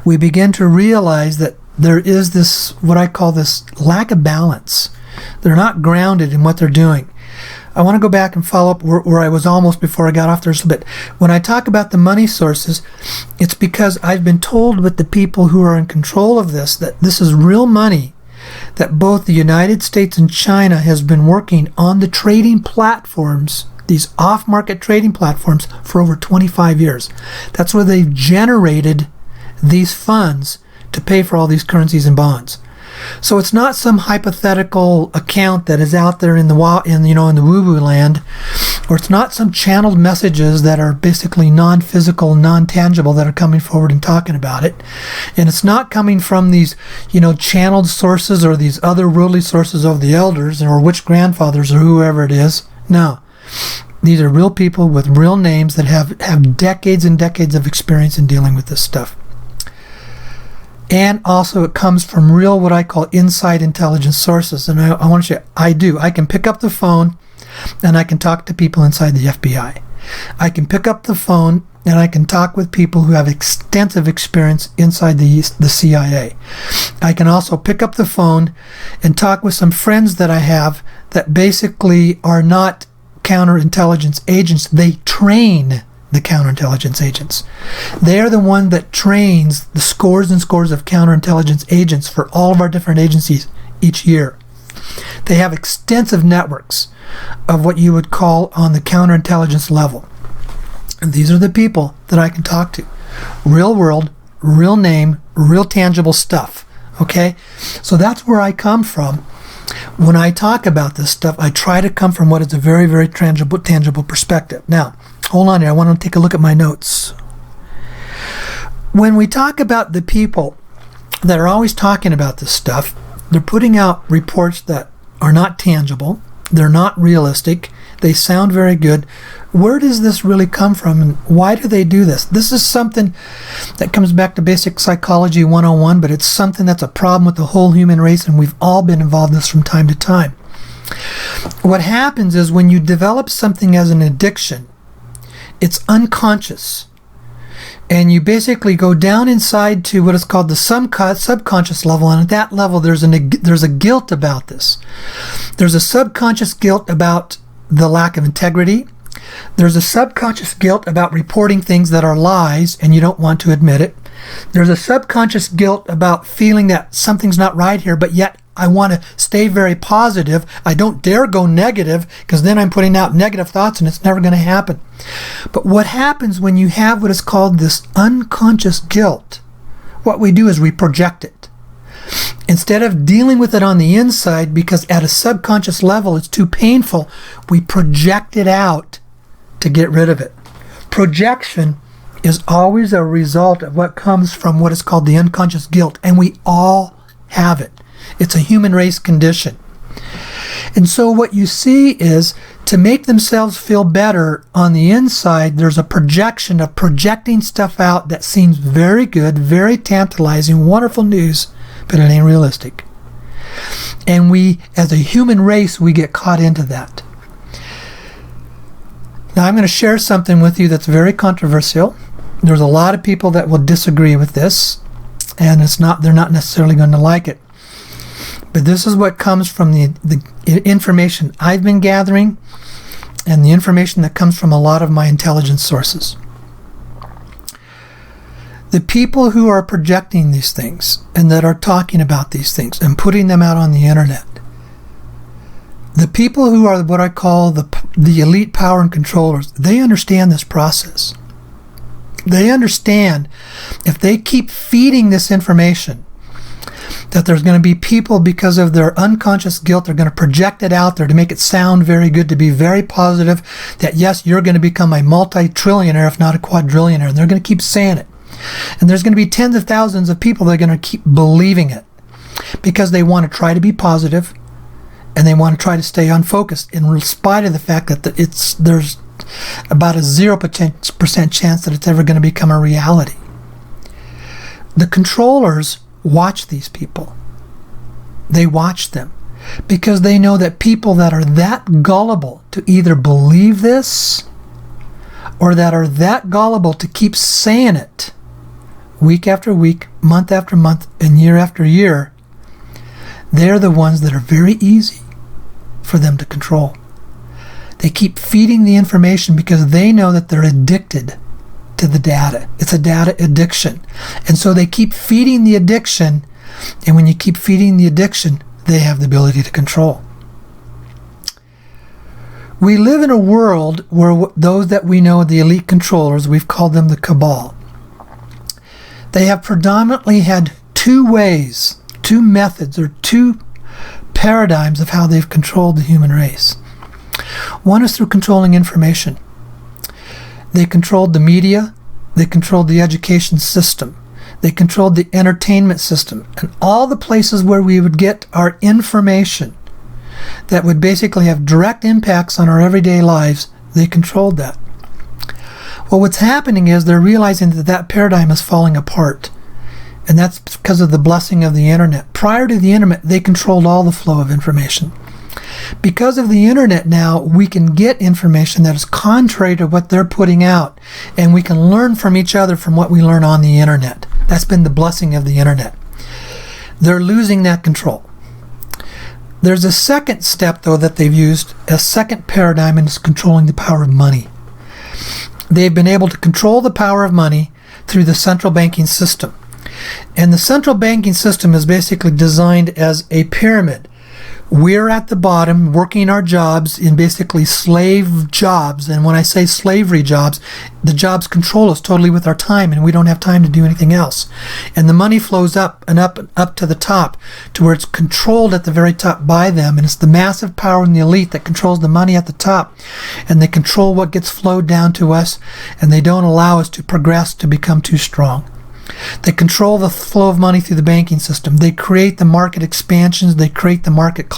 we begin to realize that there is this, what I call this lack of balance. They're not grounded in what they're doing. I want to go back and follow up where I was almost before I got off there a little bit. When I talk about the money sources, it's because I've been told with the people who are in control of this that this is real money, that both the United States and China has been working on the trading platforms, these off-market trading platforms, for over 25 years. That's where they've generated these funds to pay for all these currencies and bonds. So it's not some hypothetical account that is out there in the woo-woo land or it's not some channeled messages that are basically non-physical, non-tangible that are coming forward and talking about it. And it's not coming from these, channeled sources or these otherworldly sources of the elders or witch grandfathers or whoever it is. No. These are real people with real names that have decades and decades of experience in dealing with this stuff. And also it comes from real, what I call inside intelligence sources. And I want to show you, I can pick up the phone and I can talk to people inside the FBI. I can pick up the phone and I can talk with people who have extensive experience inside the CIA. I can also pick up the phone and talk with some friends that I have that basically are not counterintelligence agents. They train the counterintelligence agents. They are the one that trains the scores and scores of counterintelligence agents for all of our different agencies each year. They have extensive networks of what you would call on the counterintelligence level. And these are the people that I can talk to. Real world, real name, real tangible stuff. Okay? So that's where I come from. When I talk about this stuff, I try to come from what is a very, very tangible perspective. Now, hold on here. I want to take a look at my notes. When we talk about the people that are always talking about this stuff, they're putting out reports that are not tangible. They're not realistic. They sound very good. Where does this really come from, and why do they do this? This is something that comes back to basic psychology 101, but it's something that's a problem with the whole human race, and we've all been involved in this from time to time. What happens is when you develop something as an addiction, it's unconscious. And you basically go down inside to what is called the subconscious level, and at that level there's a guilt about this. There's a subconscious guilt about the lack of integrity. There's a subconscious guilt about reporting things that are lies and you don't want to admit it. There's a subconscious guilt about feeling that something's not right here, but yet I want to stay very positive. I don't dare go negative because then I'm putting out negative thoughts and it's never going to happen. But what happens when you have what is called this unconscious guilt, what we do is we project it. Instead of dealing with it on the inside, because at a subconscious level it's too painful, we project it out to get rid of it. Projection is always a result of what comes from what is called the unconscious guilt, and we all have it. It's a human race condition. And so what you see is, to make themselves feel better on the inside, there's a projection of projecting stuff out that seems very good, very tantalizing, wonderful news, but it ain't realistic. And we, as a human race, we get caught into that. Now I'm going to share something with you that's very controversial. There's a lot of people that will disagree with this, and they're not necessarily going to like it. But this is what comes from the information I've been gathering and the information that comes from a lot of my intelligence sources. The people who are projecting these things and that are talking about these things and putting them out on the internet, the people who are what I call the elite power and controllers, they understand this process. They understand if they keep feeding this information, that there's going to be people, because of their unconscious guilt, they're going to project it out there to make it sound very good, to be very positive, that yes, you're going to become a multi-trillionaire, if not a quadrillionaire. And they're going to keep saying it. And there's going to be tens of thousands of people that are going to keep believing it because they want to try to be positive and they want to try to stay unfocused, in spite of the fact that there's about a 0% chance that it's ever going to become a reality. The controllers watch these people. They watch them because they know that people that are that gullible to either believe this or that are that gullible to keep saying it week after week, month after month, and year after year, they're the ones that are very easy for them to control. They keep feeding the information because they know that they're addicted to the data. It's a data addiction. And so they keep feeding the addiction, and when you keep feeding the addiction, they have the ability to control. We live in a world where those that we know, the elite controllers, we've called them the cabal. They have predominantly had two ways, two methods, or two paradigms of how they've controlled the human race. One is through controlling information. They controlled the media. They controlled the education system. They controlled the entertainment system. And all the places where we would get our information that would basically have direct impacts on our everyday lives, they controlled that. Well, what's happening is they're realizing that that paradigm is falling apart. And that's because of the blessing of the internet. Prior to the internet, they controlled all the flow of information. Because of the internet now, we can get information that is contrary to what they're putting out. And we can learn from each other from what we learn on the internet. That's been the blessing of the internet. They're losing that control. There's a second step, though, that they've used, a second paradigm, and it's controlling the power of money. They've been able to control the power of money through the central banking system. And the central banking system is basically designed as a pyramid. We're at the bottom working our jobs in basically slave jobs. And when I say slavery jobs, the jobs control us totally with our time, and we don't have time to do anything else. And the money flows up and up and up to the top to where it's controlled at the very top by them. And it's the massive power in the elite that controls the money at the top. And they control what gets flowed down to us, and they don't allow us to progress, to become too strong. They control the flow of money through the banking system. They create the market expansions. They create the market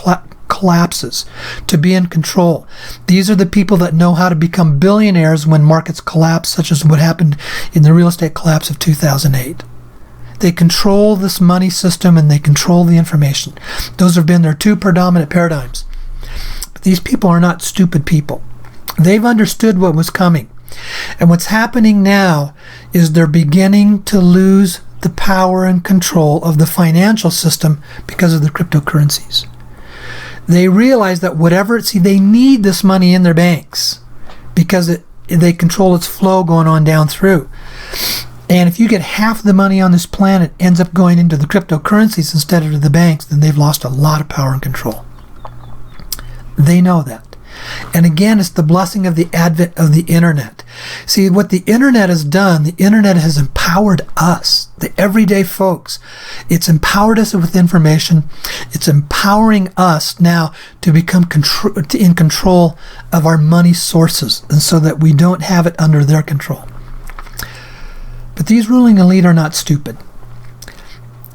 collapses to be in control. These are the people that know how to become billionaires when markets collapse, such as what happened in the real estate collapse of 2008. They control this money system, and they control the information. Those have been their two predominant paradigms. But these people are not stupid people. They've understood what was coming. And what's happening now is they're beginning to lose the power and control of the financial system because of the cryptocurrencies. They realize that they need this money in their banks because they control its flow going on down through. And if you get half the money on this planet ends up going into the cryptocurrencies instead of to the banks, then they've lost a lot of power and control. They know that. And again, it's the blessing of the advent of the internet. See, what the internet has done, the internet has empowered us, the everyday folks. It's empowered us with information. It's empowering us now to become in control of our money sources, and so that we don't have it under their control. But these ruling elite are not stupid.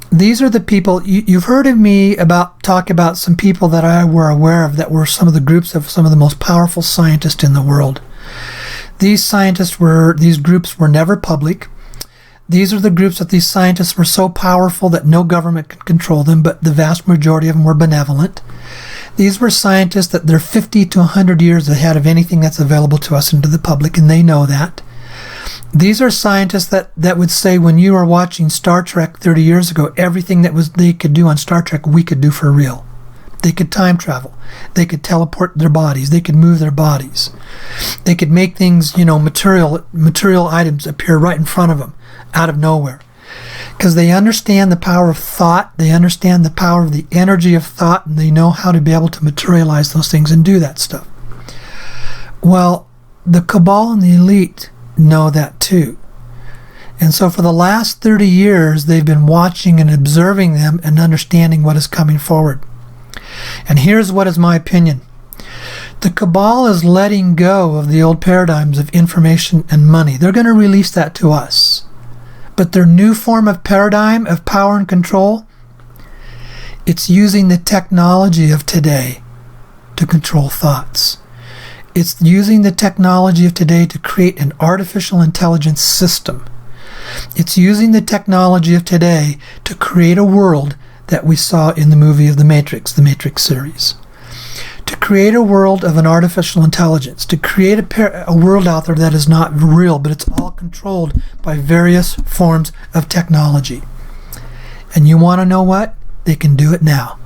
These are the people, you've heard of me talk about some people that I were aware of that were some of the groups of some of the most powerful scientists in the world. These groups were never public. These are the groups that these scientists were so powerful that no government could control them, but the vast majority of them were benevolent. These were scientists that they're 50 to 100 years ahead of anything that's available to us and to the public, and they know that. These are scientists that would say when you were watching Star Trek 30 years ago, everything that they could do on Star Trek, we could do for real. They could time travel. They could teleport their bodies. They could move their bodies. They could make things, material items appear right in front of them, out of nowhere. Because they understand the power of thought. They understand the power of the energy of thought, and they know how to be able to materialize those things and do that stuff. Well, the cabal and the elite know that too. And so for the last 30 years, they've been watching and observing them and understanding what is coming forward. And here's what is my opinion. The cabal is letting go of the old paradigms of information and money. They're going to release that to us. But their new form of paradigm of power and control, it's using the technology of today to control thoughts. It's using the technology of today to create an artificial intelligence system. It's using the technology of today to create a world that we saw in the movie of the Matrix series. To create a world of an artificial intelligence, to create a world out there that is not real, but it's all controlled by various forms of technology. And you want to know what? They can do it now.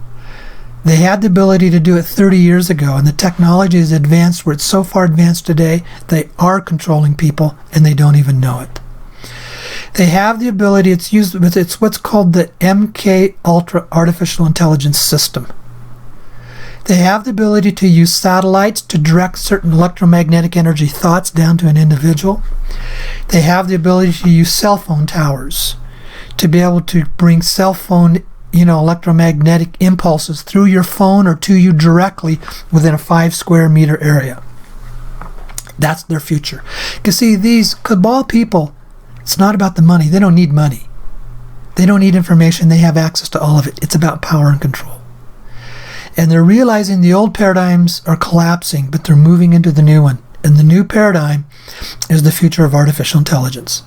They had the ability to do it 30 years ago, and the technology is advanced where it's so far advanced today, they are controlling people, and they don't even know it. They have the ability, it's what's called the MK Ultra Artificial Intelligence System. They have the ability to use satellites to direct certain electromagnetic energy thoughts down to an individual. They have the ability to use cell phone towers to be able to bring cell phone electromagnetic impulses through your phone or to you directly within a 5 square meter area. That's their future. Because see, these cabal people, it's not about the money. They don't need money. They don't need information. They have access to all of it. It's about power and control. And they're realizing the old paradigms are collapsing, but they're moving into the new one. And the new paradigm is the future of artificial intelligence.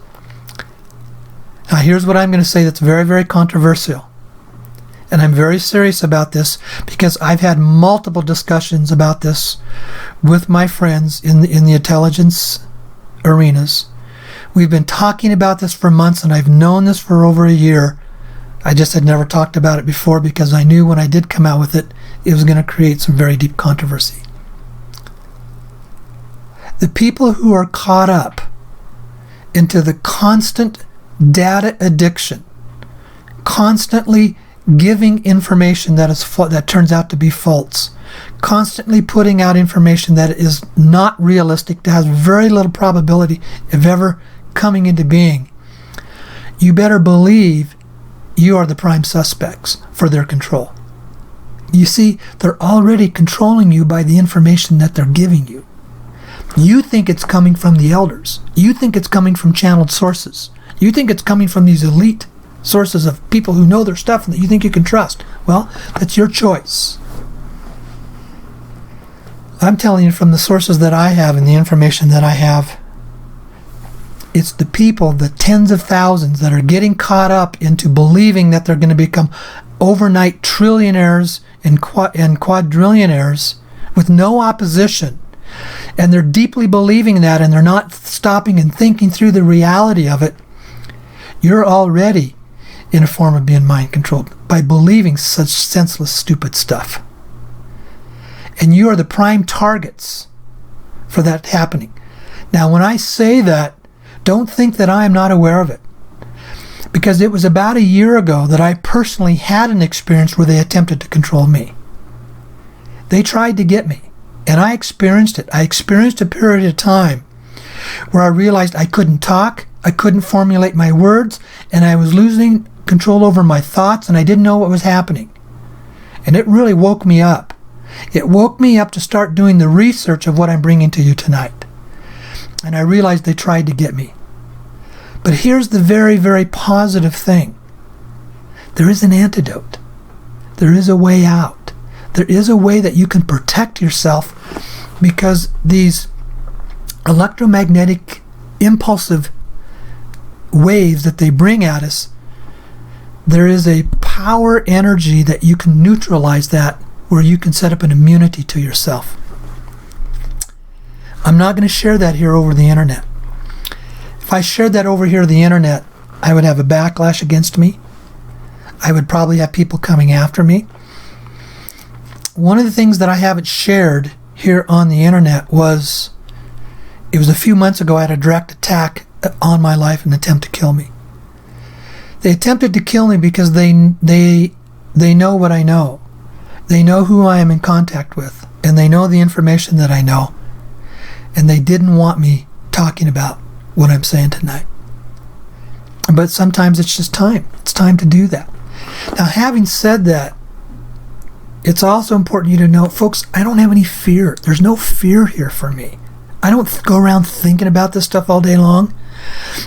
Now, here's what I'm going to say that's very, very controversial. And I'm very serious about this because I've had multiple discussions about this with my friends in the intelligence arenas. We've been talking about this for months, and I've known this for over a year. I just had never talked about it before because I knew when I did come out with it, it was going to create some very deep controversy. The people who are caught up into the constant data addiction, constantly giving information that turns out to be false, constantly putting out information that is not realistic, that has very little probability of ever coming into being, you better believe you are the prime suspects for their control. You see, they're already controlling you by the information that they're giving you. You think it's coming from the elders. You think it's coming from channeled sources. You think it's coming from these elite sources of people who know their stuff and that you think you can trust. Well, that's your choice. I'm telling you from the sources that I have and the information that I have, it's the people, the tens of thousands that are getting caught up into believing that they're going to become overnight trillionaires and quadrillionaires with no opposition. And they're deeply believing that, and they're not stopping and thinking through the reality of it. You're already in a form of being mind controlled by believing such senseless, stupid stuff. And you are the prime targets for that happening. Now, when I say that, don't think that I am not aware of it. Because it was about a year ago that I personally had an experience where they attempted to control me. They tried to get me. And I experienced it. I experienced a period of time where I realized I couldn't talk, I couldn't formulate my words, and I was losing control over my thoughts, and I didn't know what was happening. And it really woke me up. It woke me up to start doing the research of what I'm bringing to you tonight. And I realized they tried to get me. But here's the very, very positive thing. There is an antidote. There is a way out. There is a way that you can protect yourself, because these electromagnetic impulsive waves that they bring at us, there is a power energy that you can neutralize that, where you can set up an immunity to yourself. I'm not going to share that here over the internet. If I shared that over here on the internet, I would have a backlash against me. I would probably have people coming after me. One of the things that I haven't shared here on the internet it was a few months ago I had a direct attack on my life, an attempt to kill me. They attempted to kill me because they know what I know. They know who I am in contact with, and they know the information that I know. And they didn't want me talking about what I'm saying tonight. But sometimes it's just time. It's time to do that. Now, having said that, it's also important you to know, folks, I don't have any fear. There's no fear here for me. I don't go around thinking about this stuff all day long,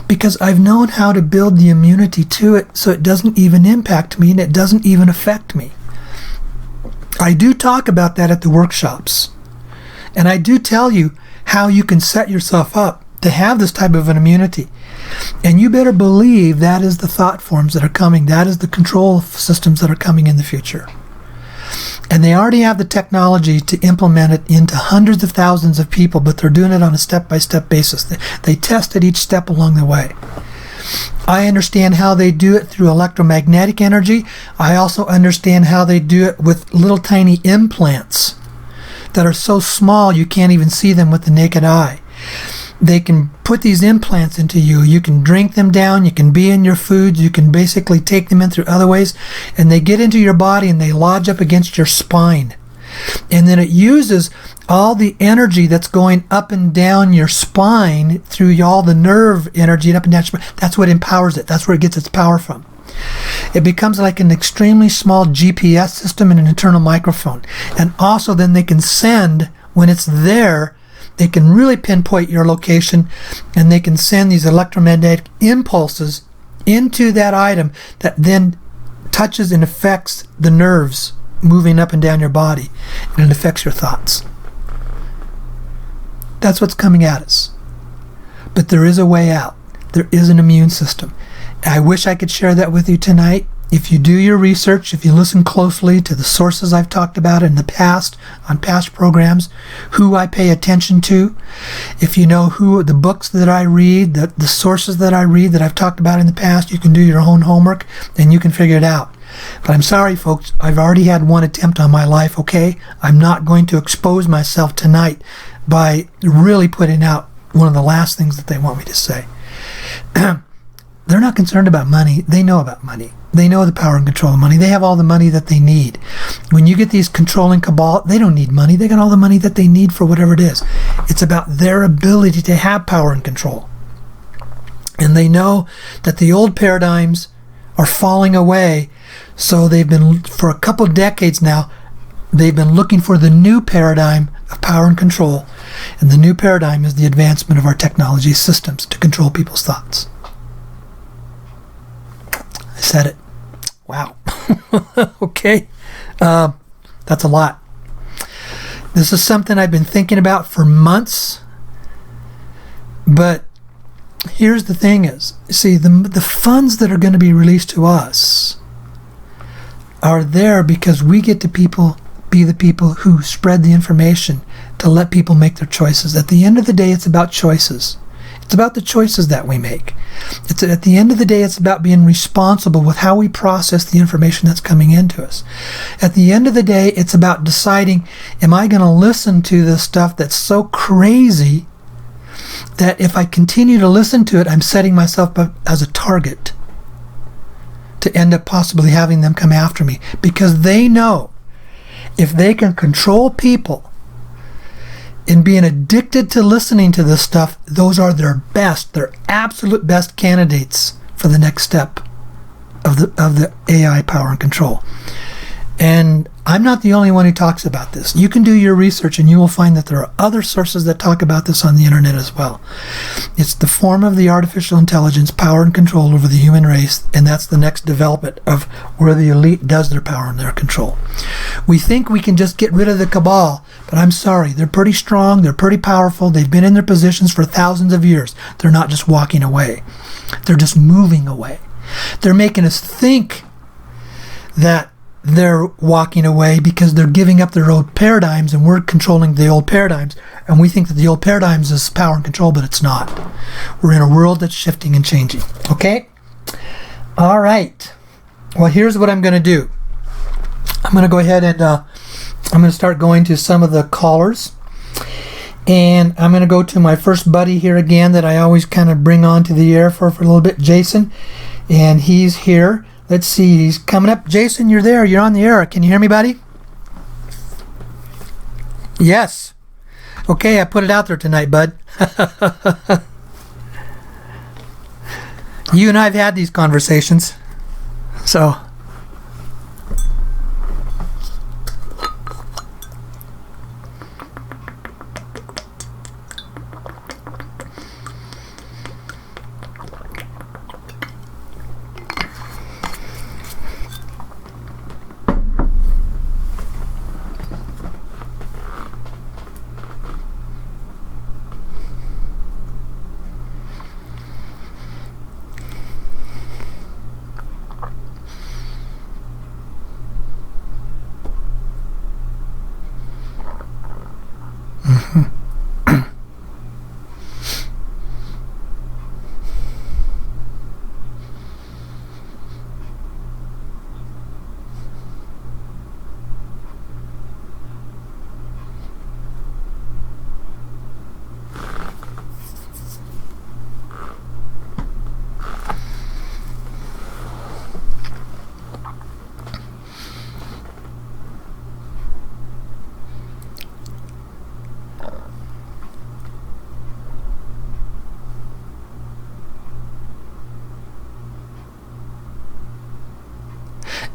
because I've known how to build the immunity to it so it doesn't even impact me and it doesn't even affect me. I do talk about that at the workshops. And I do tell you how you can set yourself up to have this type of an immunity. And you better believe that is the thought forms that are coming. That is the control systems that are coming in the future. And they already have the technology to implement it into hundreds of thousands of people, but they're doing it on a step-by-step basis. They tested each step along the way. I understand how they do it through electromagnetic energy. I also understand how they do it with little tiny implants that are so small you can't even see them with the naked eye. They can put these implants into you. You can drink them down. You can be in your foods. You can basically take them in through other ways. And they get into your body and they lodge up against your spine. And then it uses all the energy that's going up and down your spine through all the nerve energy and up and down your spine. That's what empowers it. That's where it gets its power from. It becomes like an extremely small GPS system and an internal microphone. And also then they can send, when it's there, they can really pinpoint your location, and they can send these electromagnetic impulses into that item that then touches and affects the nerves moving up and down your body, and it affects your thoughts. That's what's coming at us. But there is a way out. There is an immune system. I wish I could share that with you tonight. If you do your research, if you listen closely to the sources I've talked about in the past, on past programs, who I pay attention to, if you know who the books that I read, the sources that I read that I've talked about in the past, you can do your own homework and you can figure it out. But I'm sorry, folks, I've already had one attempt on my life, okay? I'm not going to expose myself tonight by really putting out one of the last things that they want me to say. They're not concerned about money. They know about money. They know the power and control of money. They have all the money that they need. When you get these controlling cabal, they don't need money. They got all the money that they need for whatever it is. It's about their ability to have power and control. And they know that the old paradigms are falling away. So they've been, for a couple of decades now, they've been looking for the new paradigm of power and control. And the new paradigm is the advancement of our technology systems to control people's thoughts. I said it. Wow. Okay. That's a lot. This is something I've been thinking about for months. But here's the thing is, see, the funds that are going to be released to us are there because we get to be the people who spread the information to let people make their choices. At the end of the day, it's about choices. It's about the choices that we make. At the end of the day, it's about being responsible with how we process the information that's coming into us. At the end of the day, it's about deciding, am I going to listen to this stuff that's so crazy that if I continue to listen to it, I'm setting myself up as a target to end up possibly having them come after me, because they know if they can control people in being addicted to listening to this stuff, those are their absolute best candidates for the next step of the AI power and control. And I'm not the only one who talks about this. You can do your research and you will find that there are other sources that talk about this on the internet as well. It's the form of the artificial intelligence, power and control over the human race, and that's the next development of where the elite does their power and their control. We think we can just get rid of the cabal, but I'm sorry, they're pretty strong, they're pretty powerful, they've been in their positions for thousands of years. They're not just walking away. They're just moving away. They're making us think that they're walking away because they're giving up their old paradigms and we're controlling the old paradigms. And we think that the old paradigms is power and control, but it's not. We're in a world that's shifting and changing. Okay? All right. Well, here's what I'm going to do. I'm going to go ahead and I'm going to start going to some of the callers. And I'm going to go to my first buddy here again that I always kind of bring onto the air for a little bit, Jason. And he's here. Let's see, he's coming up. Jason, you're there. You're on the air. Can you hear me, buddy? Yes. Okay, I put it out there tonight, bud. You and I have had these conversations. So...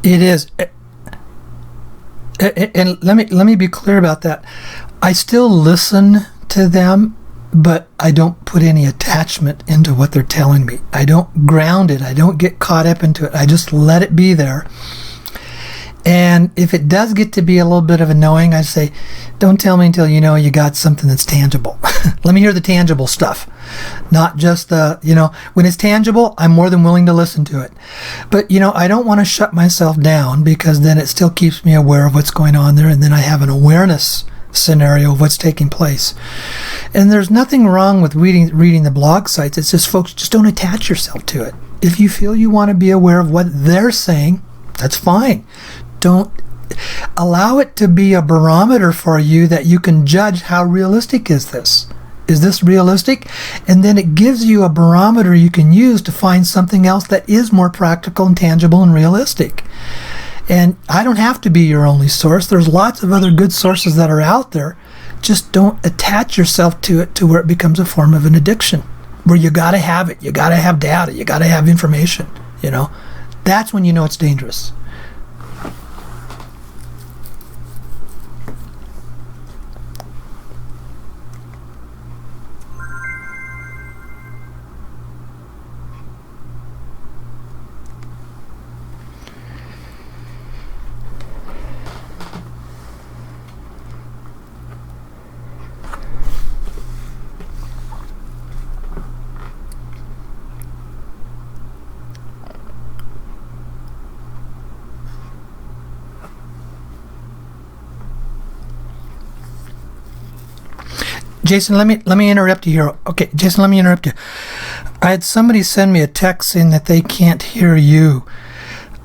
It is. And let me be clear about that. I still listen to them, but I don't put any attachment into what they're telling me. I don't ground it. I don't get caught up into it. I just let it be there. And if it does get to be a little bit of annoying, I say, don't tell me until you know you got something that's tangible. Let me hear the tangible stuff, not just when it's tangible, I'm more than willing to listen to it. But, I don't want to shut myself down, because then it still keeps me aware of what's going on there. And then I have an awareness scenario of what's taking place. And there's nothing wrong with reading the blog sites. It's just, folks, just don't attach yourself to it. If you feel you want to be aware of what they're saying, that's fine. Don't allow it to be a barometer for you that you can judge how realistic is this. Is this realistic? And then it gives you a barometer you can use to find something else that is more practical and tangible and realistic. And I don't have to be your only source. There's lots of other good sources that are out there. Just don't attach yourself to it to where it becomes a form of an addiction, where you got to have it. You got to have data. You got to have information. That's when you know it's dangerous. Jason, let me interrupt you here. Okay, Jason, let me interrupt you. I had somebody send me a text saying that they can't hear you.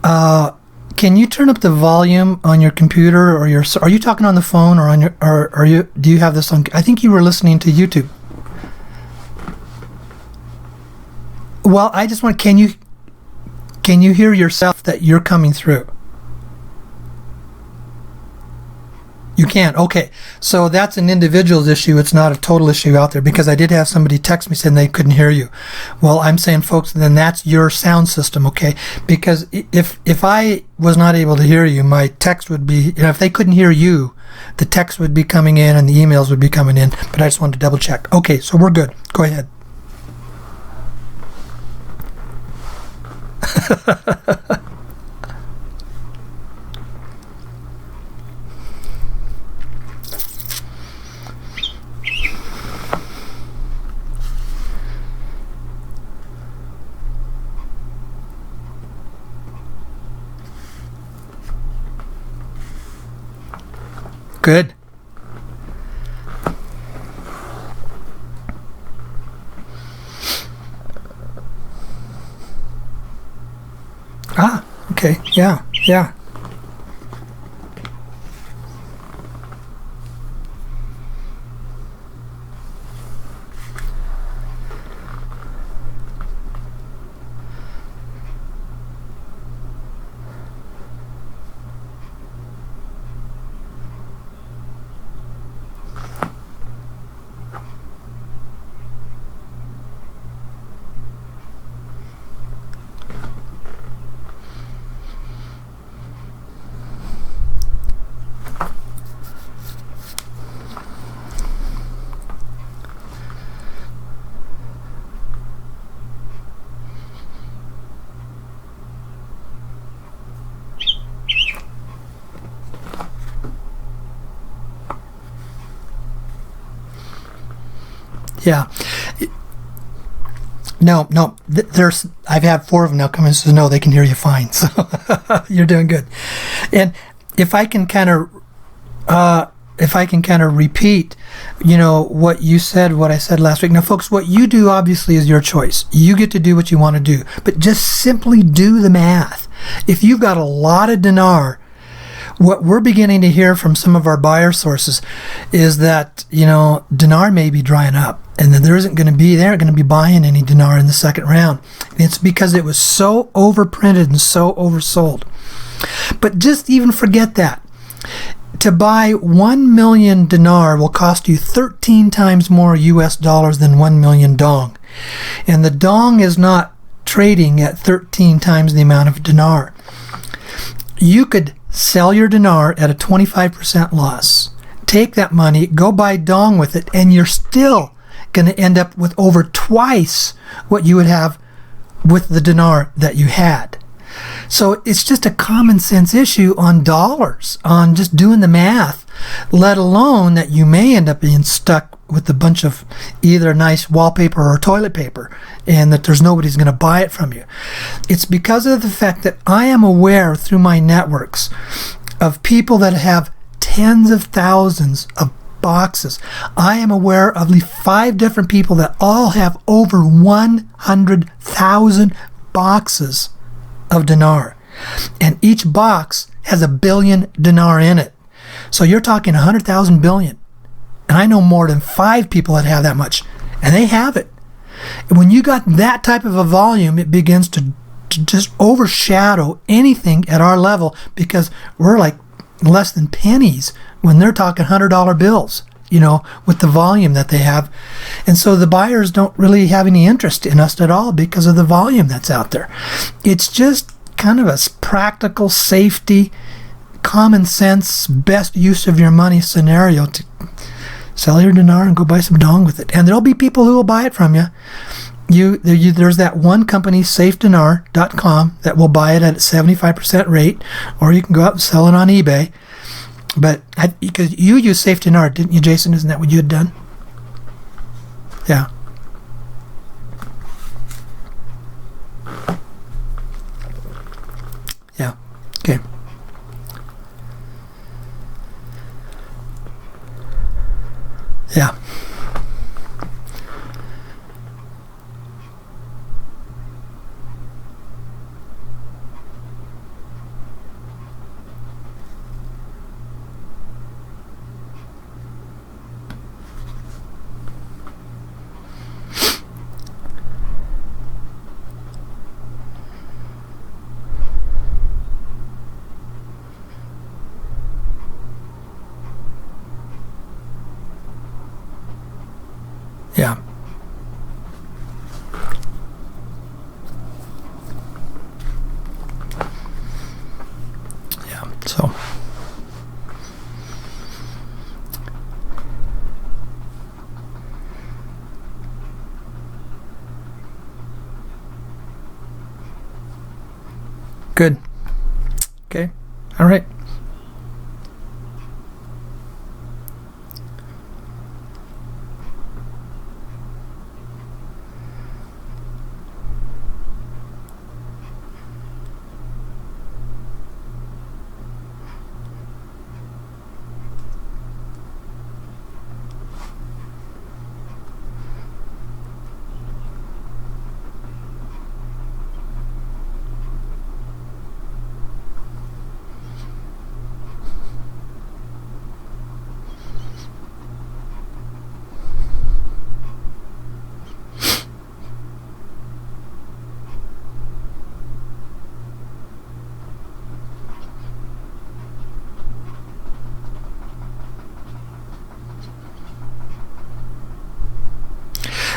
Can you turn up the volume on your computer, or are you talking on the phone, or on your, or are you? Do you have this on? I think you were listening to YouTube. Well, I just want. Can you hear yourself that you're coming through? You can't. Okay. So that's an individual's issue. It's not a total issue out there, because I did have somebody text me saying they couldn't hear you. Well, I'm saying, folks, then that's your sound system, okay? Because if I was not able to hear you, my text would be, if they couldn't hear you, the text would be coming in and the emails would be coming in, but I just wanted to double check. Okay, so we're good. Go ahead. Good. Ah, okay. Yeah. Yeah. No. I've had 4 of them now come in and says, no, they can hear you fine. So you're doing good. And if I can kind of repeat, what you said, what I said last week. Now, folks, what you do obviously is your choice. You get to do what you want to do, but just simply do the math. If you've got a lot of dinar, what we're beginning to hear from some of our buyer sources is that, dinar may be drying up, and that they aren't going to be buying any dinar in the second round. And it's because it was so overprinted and so oversold. But just even forget that. To buy 1 million dinar will cost you 13 times more US dollars than 1 million dong. And the dong is not trading at 13 times the amount of dinar. you could sell your dinar at a 25% loss. Take that money, go buy dong with it, and you're still going to end up with over twice what you would have with the dinar that you had. So it's just a common sense issue on dollars, on just doing the math, let alone that you may end up being stuck with a bunch of either nice wallpaper or toilet paper and that there's nobody's going to buy it from you. It's because of the fact that I am aware through my networks of people that have tens of thousands of boxes. I am aware of at least 5 different people that all have over 100,000 boxes of dinar, and each box has 1 billion dinar in it. So you're talking 100,000 billion, and I know more than 5 people that have that much, and they have it. And when you got that type of a volume, it begins to just overshadow anything at our level, because we're like less than pennies when they're talking $100 bills, with the volume that they have. And so the buyers don't really have any interest in us at all because of the volume that's out there. It's just kind of a practical, safety, common sense, best use of your money scenario to sell your dinar and go buy some dong with it. And there'll be people who will buy it from you. There's that one company, safedinar.com, that will buy it at a 75% rate, or you can go out and sell it on eBay. But because you use Safe Dinar, didn't you, Jason? Isn't that what you had done? Yeah. Yeah. Okay. Yeah. Yeah. Yeah. So. Good. Okay. All right.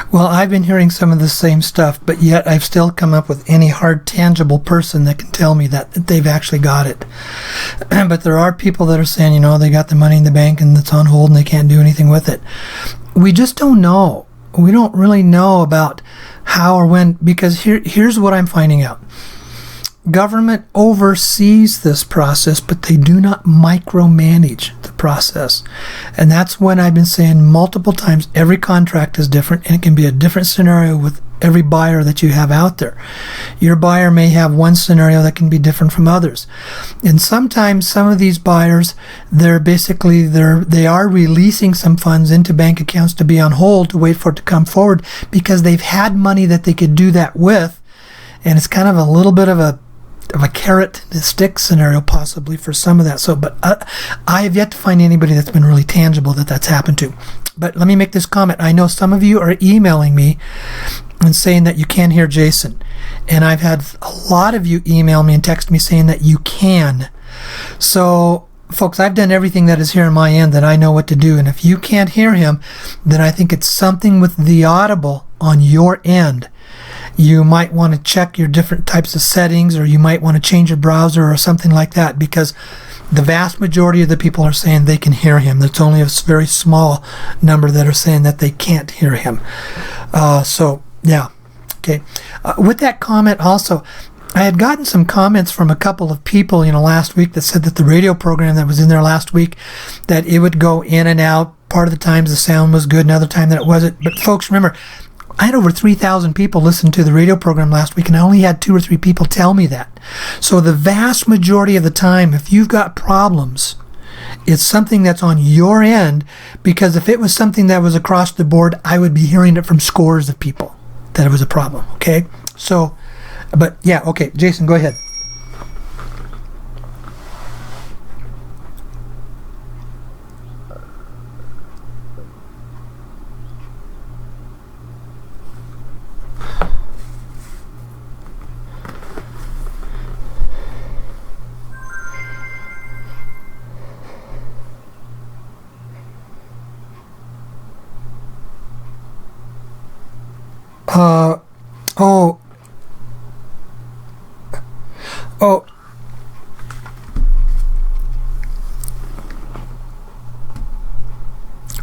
Well, I've been hearing some of the same stuff, but yet I've still come up with any hard, tangible person that can tell me that they've actually got it. But there are people that are saying, they got the money in the bank and it's on hold and they can't do anything with it. We just don't know. We don't really know about how or when, because here's what I'm finding out. Government oversees this process, but they do not micromanage the process. And that's when I've been saying multiple times, every contract is different, and it can be a different scenario with every buyer that you have out there. Your buyer may have one scenario that can be different from others. And sometimes some of these buyers, they are releasing some funds into bank accounts to be on hold to wait for it to come forward, because they've had money that they could do that with. And it's kind of a little bit of a carrot and a stick scenario possibly for some of that. So, but I have yet to find anybody that's been really tangible that's happened to. But let me make this comment. I know some of you are emailing me and saying that you can't hear Jason. And I've had a lot of you email me and text me saying that you can. So, folks, I've done everything that is here on my end that I know what to do. And if you can't hear him, then I think it's something with the audible on your end. you might want to check your different types of settings, or you might want to change your browser or something like that, because the vast majority of the people are saying they can hear him. There's only a very small number that are saying that they can't hear him. So, yeah. Okay. With that comment also, I had gotten some comments from a couple of people, last week that said that the radio program that was in there last week, that it would go in and out. Part of the times the sound was good, another time that it wasn't. But folks, remember, I had over 3,000 people listen to the radio program last week, and I only had 2 or 3 people tell me that. So the vast majority of the time, if you've got problems, it's something that's on your end, because if it was something that was across the board, I would be hearing it from scores of people that it was a problem, okay? So, but yeah, okay, Jason, go ahead. Oh,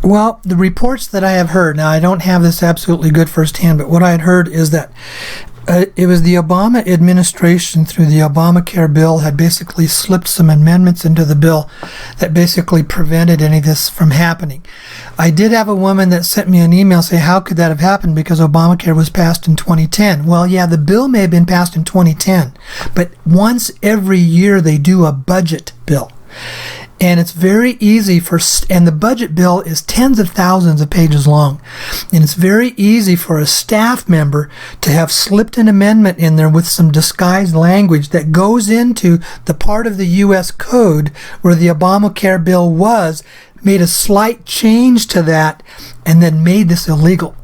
well, the reports that I have heard, now I don't have this absolutely good firsthand, but what I had heard is that it was the Obama administration, through the Obamacare bill, had basically slipped some amendments into the bill that basically prevented any of this from happening. I did have a woman that sent me an email saying, how could that have happened, because Obamacare was passed in 2010. Well, yeah, the bill may have been passed in 2010, but once every year they do a budget bill. And it's very easy and the budget bill is tens of thousands of pages long. And it's very easy for a staff member to have slipped an amendment in there with some disguised language that goes into the part of the U.S. code where the Obamacare bill was, made a slight change to that, and then made this illegal.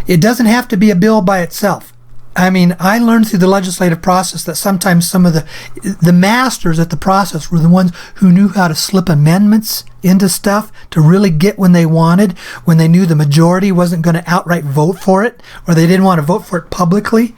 It doesn't have to be a bill by itself. I mean, I learned through the legislative process that sometimes some of the masters at the process were the ones who knew how to slip amendments into stuff to really get when they wanted, when they knew the majority wasn't going to outright vote for it, or they didn't want to vote for it publicly,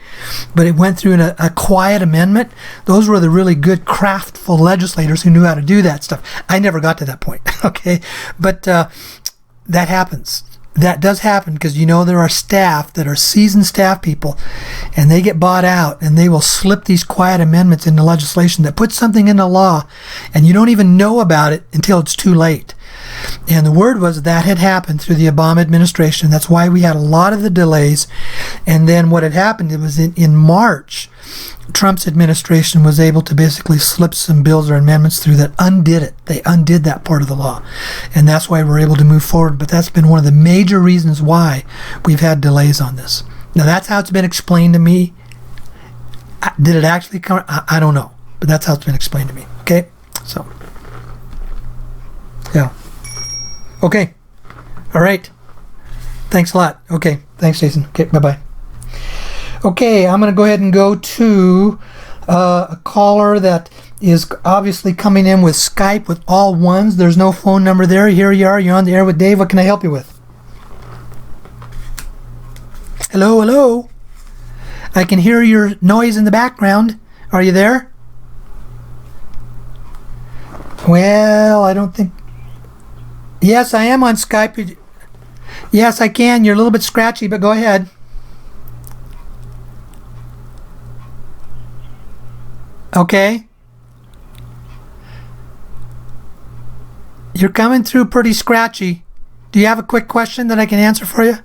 but it went through in a quiet amendment. Those were the really good, craftful legislators who knew how to do that stuff. I never got to that point, okay? But that happens. That does happen, because there are staff that are seasoned staff people, and they get bought out, and they will slip these quiet amendments into legislation that puts something into law, and you don't even know about it until it's too late. And the word was that had happened through the Obama administration. That's why we had a lot of the delays. And then what had happened, it was in March, Trump's administration was able to basically slip some bills or amendments through that undid it. They undid that part of the law. And that's why we're able to move forward. But that's been one of the major reasons why we've had delays on this. Now, that's how it's been explained to me. Did it actually come? I don't know. But that's how it's been explained to me. Okay? So, yeah. Okay. All right. Thanks a lot. Okay. Thanks, Jason. Okay. Bye-bye. Okay, I'm going to go ahead and go to a caller that is obviously coming in with Skype with all ones. There's no phone number there. Here you are. You're on the air with Dave. What can I help you with? Hello, hello. I can hear your noise in the background. Are you there? Well, I don't think... Yes, I am on Skype. Yes, I can. You're a little bit scratchy, but go ahead. Okay. You're coming through pretty scratchy. Do you have a quick question that I can answer for you?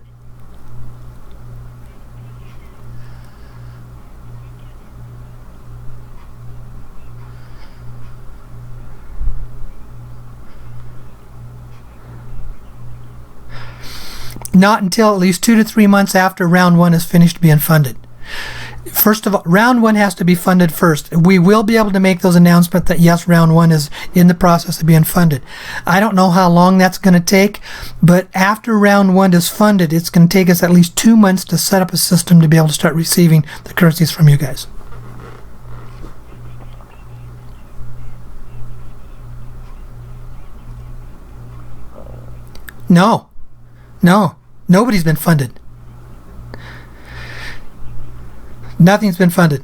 Not until at least 2 to 3 months after round one is finished being funded. First of all, round one has to be funded first. We will be able to make those announcements that yes, round one is in the process of being funded. I don't know how long that's going to take, but after round one is funded, it's going to take us at least 2 months to set up a system to be able to start receiving the currencies from you guys. No, nobody's been funded. Nothing's been funded.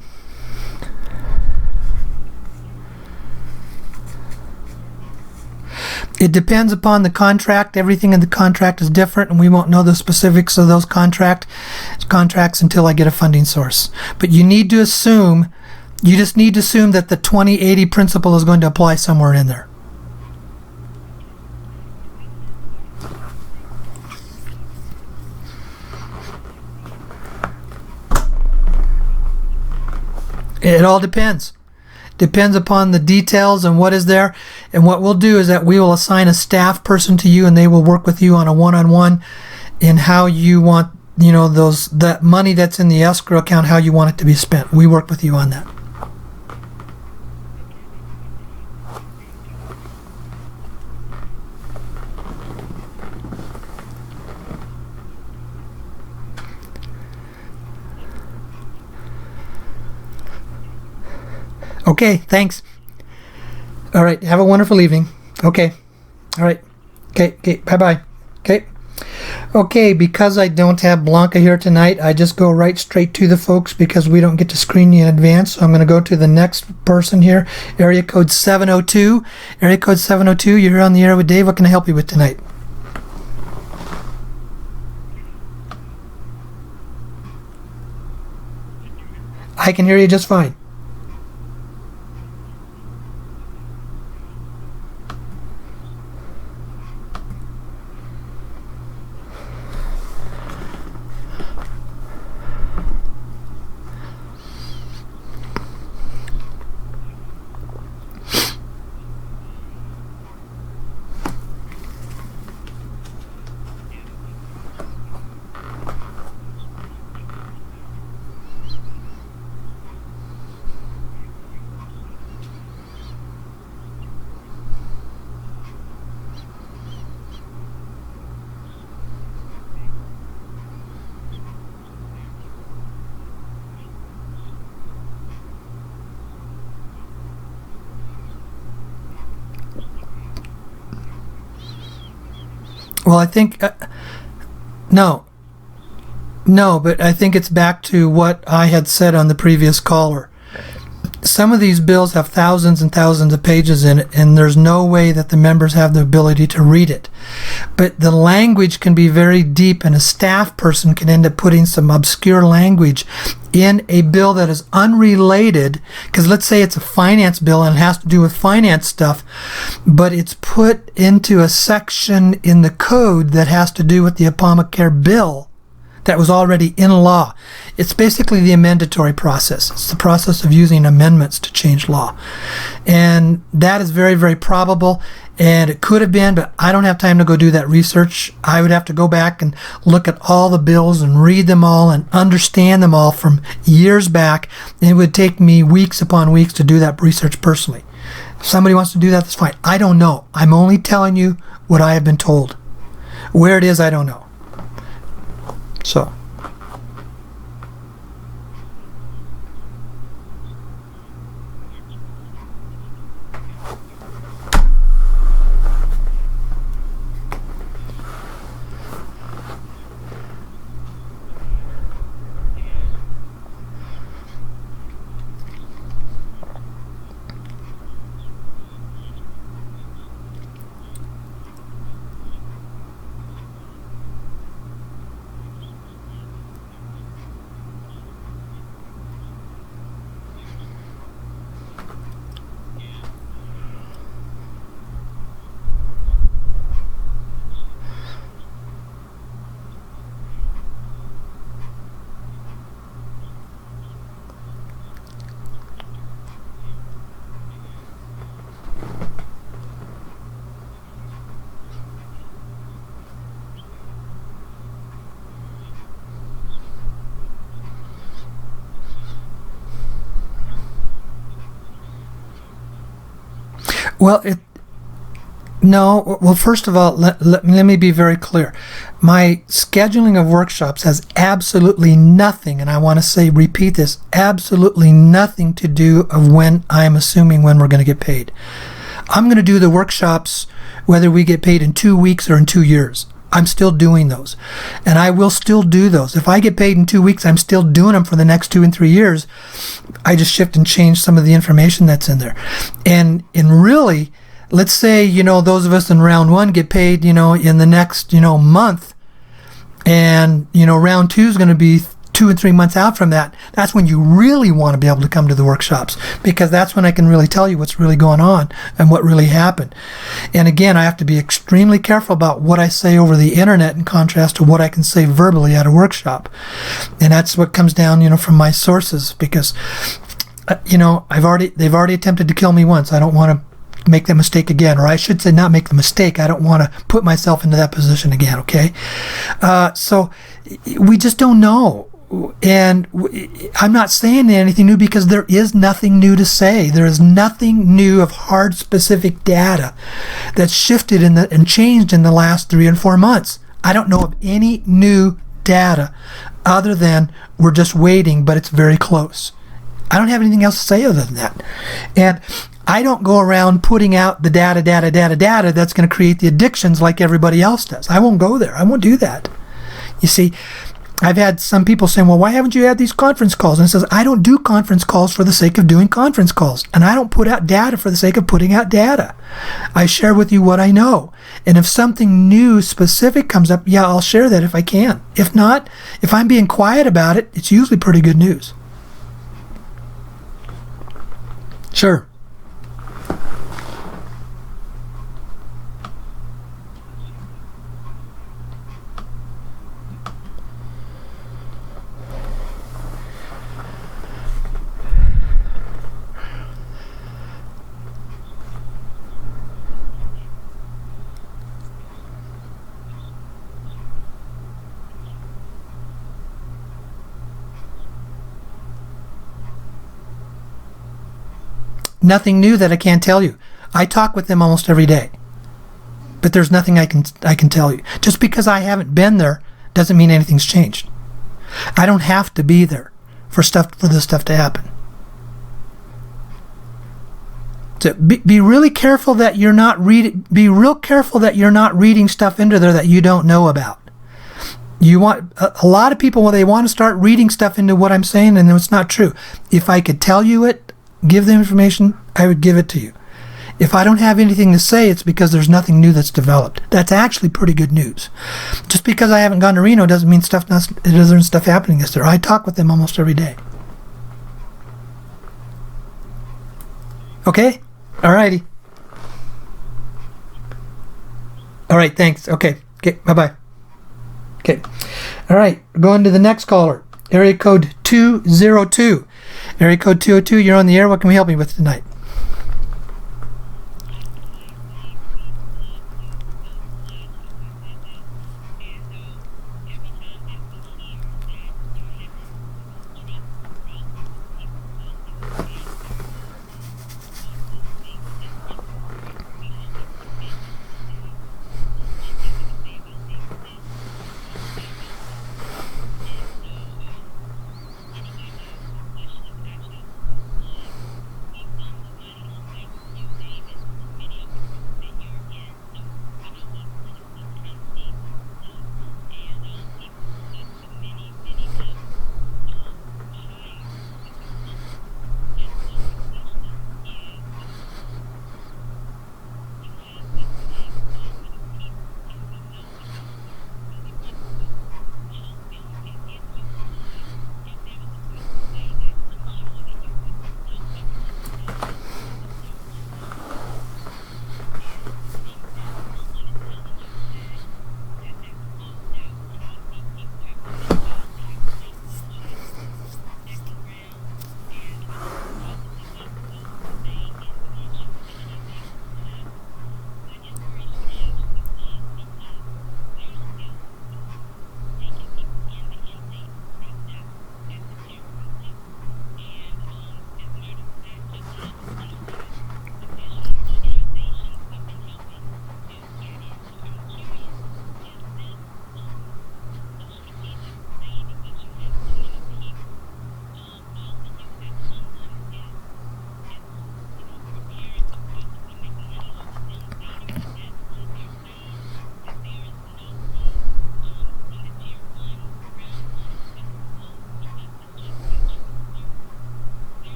It depends upon the contract. Everything in the contract is different, and we won't know the specifics of those contracts until I get a funding source. But you need to assume, you just need to assume that the 2080 principle is going to apply somewhere in there. It all depends. Depends upon the details and what is there. And what we'll do is that we will assign a staff person to you, and they will work with you on a one-on-one in how you want, that money that's in the escrow account, how you want it to be spent. We work with you on that. Okay, thanks. All right, have a wonderful evening. Okay. All right. Okay, bye-bye. Okay, because I don't have Blanca here tonight, I just go right straight to the folks because we don't get to screen you in advance. So I'm going to go to the next person here, area code 702. Area code 702, you're on the air with Dave. What can I help you with tonight? I can hear you just fine. Well, I think, no, but I think it's back to what I had said on the previous caller. Some of these bills have thousands and thousands of pages in it, and there's no way that the members have the ability to read it. But the language can be very deep, and a staff person can end up putting some obscure language in a bill that is unrelated, because let's say it's a finance bill and it has to do with finance stuff, but it's put into a section in the code that has to do with the Obamacare bill that was already in law. It's basically the amendatory process. It's the process of using amendments to change law. And that is very, very probable. And it could have been, but I don't have time to go do that research. I would have to go back and look at all the bills and read them all and understand them all from years back. And it would take me weeks upon weeks to do that research personally. If somebody wants to do that, that's fine. I don't know. I'm only telling you what I have been told. Where it is, I don't know. So. Well, first of all, let me be very clear. My scheduling of workshops has absolutely nothing, and I want to repeat this, absolutely nothing to do of when I'm assuming when we're going to get paid. I'm going to do the workshops whether we get paid in 2 weeks or in 2 years. I'm still doing those, and I will still do those. If I get paid in 2 weeks, I'm still doing them for the next 2 and 3 years. I just shift and change some of the information that's in there. And really, let's say, those of us in round one get paid, in the next, month, and, round two is going to be 2 and 3 months out from that. That's when you really want to be able to come to the workshops, because that's when I can really tell you what's really going on and what really happened. And again, I have to be extremely careful about what I say over the internet in contrast to what I can say verbally at a workshop. And that's what comes down, from my sources, because, they've already attempted to kill me once. I don't want to make that mistake again, or I should say not make the mistake. I don't want to put myself into that position again, okay? So we just don't know. And I'm not saying anything new, because there is nothing new to say. There is nothing new of hard, specific data that's shifted and changed in the last 3 and 4 months. I don't know of any new data other than we're just waiting, but it's very close. I don't have anything else to say other than that. And I don't go around putting out the data that's going to create the addictions like everybody else does. I won't go there. I won't do that. You see, I've had some people saying, well, why haven't you had these conference calls? And it says, I don't do conference calls for the sake of doing conference calls. And I don't put out data for the sake of putting out data. I share with you what I know. And if something new, specific comes up, yeah, I'll share that if I can. If not, if I'm being quiet about it, it's usually pretty good news. Sure. Nothing new that I can't tell you. I talk with them almost every day, but there's nothing I can tell you. Just because I haven't been there doesn't mean anything's changed. I don't have to be there for this stuff to happen. So be really careful that you're not reading. Be real careful that you're not reading stuff into there that you don't know about. You want a lot of people, when they want to start reading stuff into what I'm saying, and it's not true. If I could tell you it, give the information, I would give it to you. If I don't have anything to say, it's because there's nothing new that's developed. That's actually pretty good news. Just because I haven't gone to Reno doesn't mean there isn't stuff happening this there. I talk with them almost every day. Okay? Alrighty. Alright, thanks. Okay, bye-bye. Okay. Alright, going to the next caller. Area code 202. Area code 202, you're on the air. What can we help you with tonight?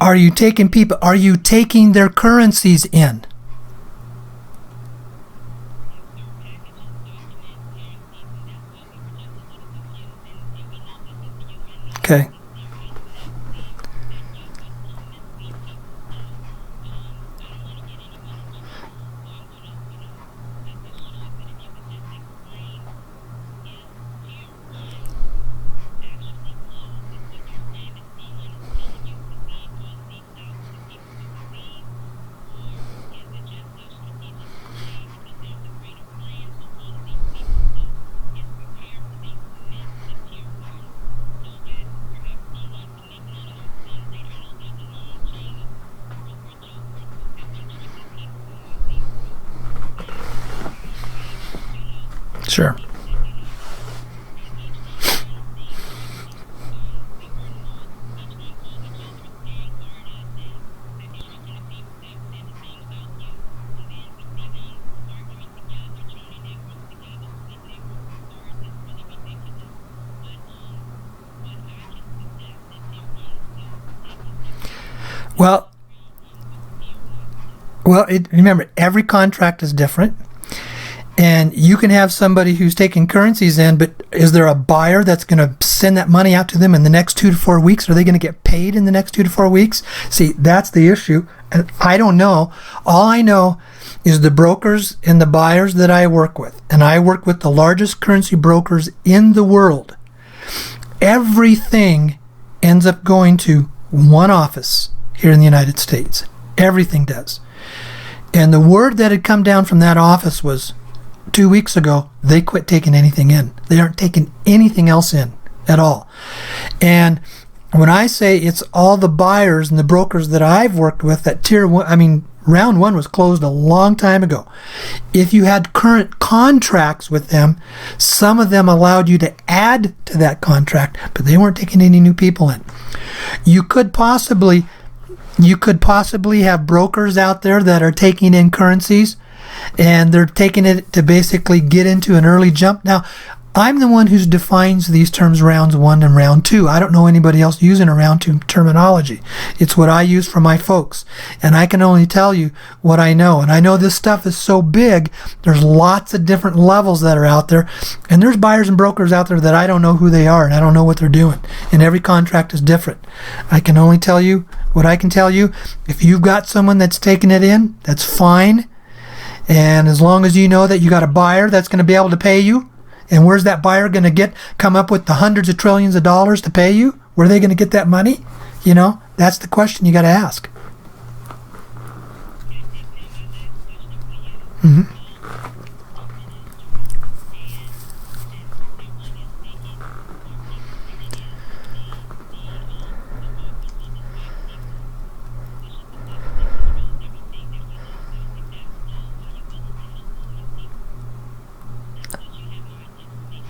Are you taking their currencies in? Okay. Sure. Well, remember, every contract is different. And you can have somebody who's taking currencies in, but is there a buyer that's going to send that money out to them in the next 2 to 4 weeks? Are they going to get paid in the next 2 to 4 weeks? See, that's the issue. And I don't know. All I know is the brokers and the buyers that I work with. And I work with the largest currency brokers in the world. Everything ends up going to one office here in the United States. Everything does. And the word that had come down from that office was, 2 weeks ago, they quit taking anything in. They aren't taking anything else in at all. And when I say it's all the buyers and the brokers that I've worked with, that round one was closed a long time ago. If you had current contracts with them, some of them allowed you to add to that contract, but they weren't taking any new people in. You could possibly have brokers out there that are taking in currencies, and they're taking it to basically get into an early jump. Now, I'm the one who defines these terms rounds 1 and round 2. I don't know anybody else using a round 2 terminology. It's what I use for my folks. And I can only tell you what I know. And I know this stuff is so big, there's lots of different levels that are out there. And there's buyers and brokers out there that I don't know who they are and I don't know what they're doing. And every contract is different. I can only tell you what I can tell you. If you've got someone that's taking it in, that's fine. And as long as you know that you got a buyer that's going to be able to pay you, and where's that buyer going to come up with the hundreds of trillions of dollars to pay you? Where are they going to get that money? That's the question you got to ask. Mm-hmm.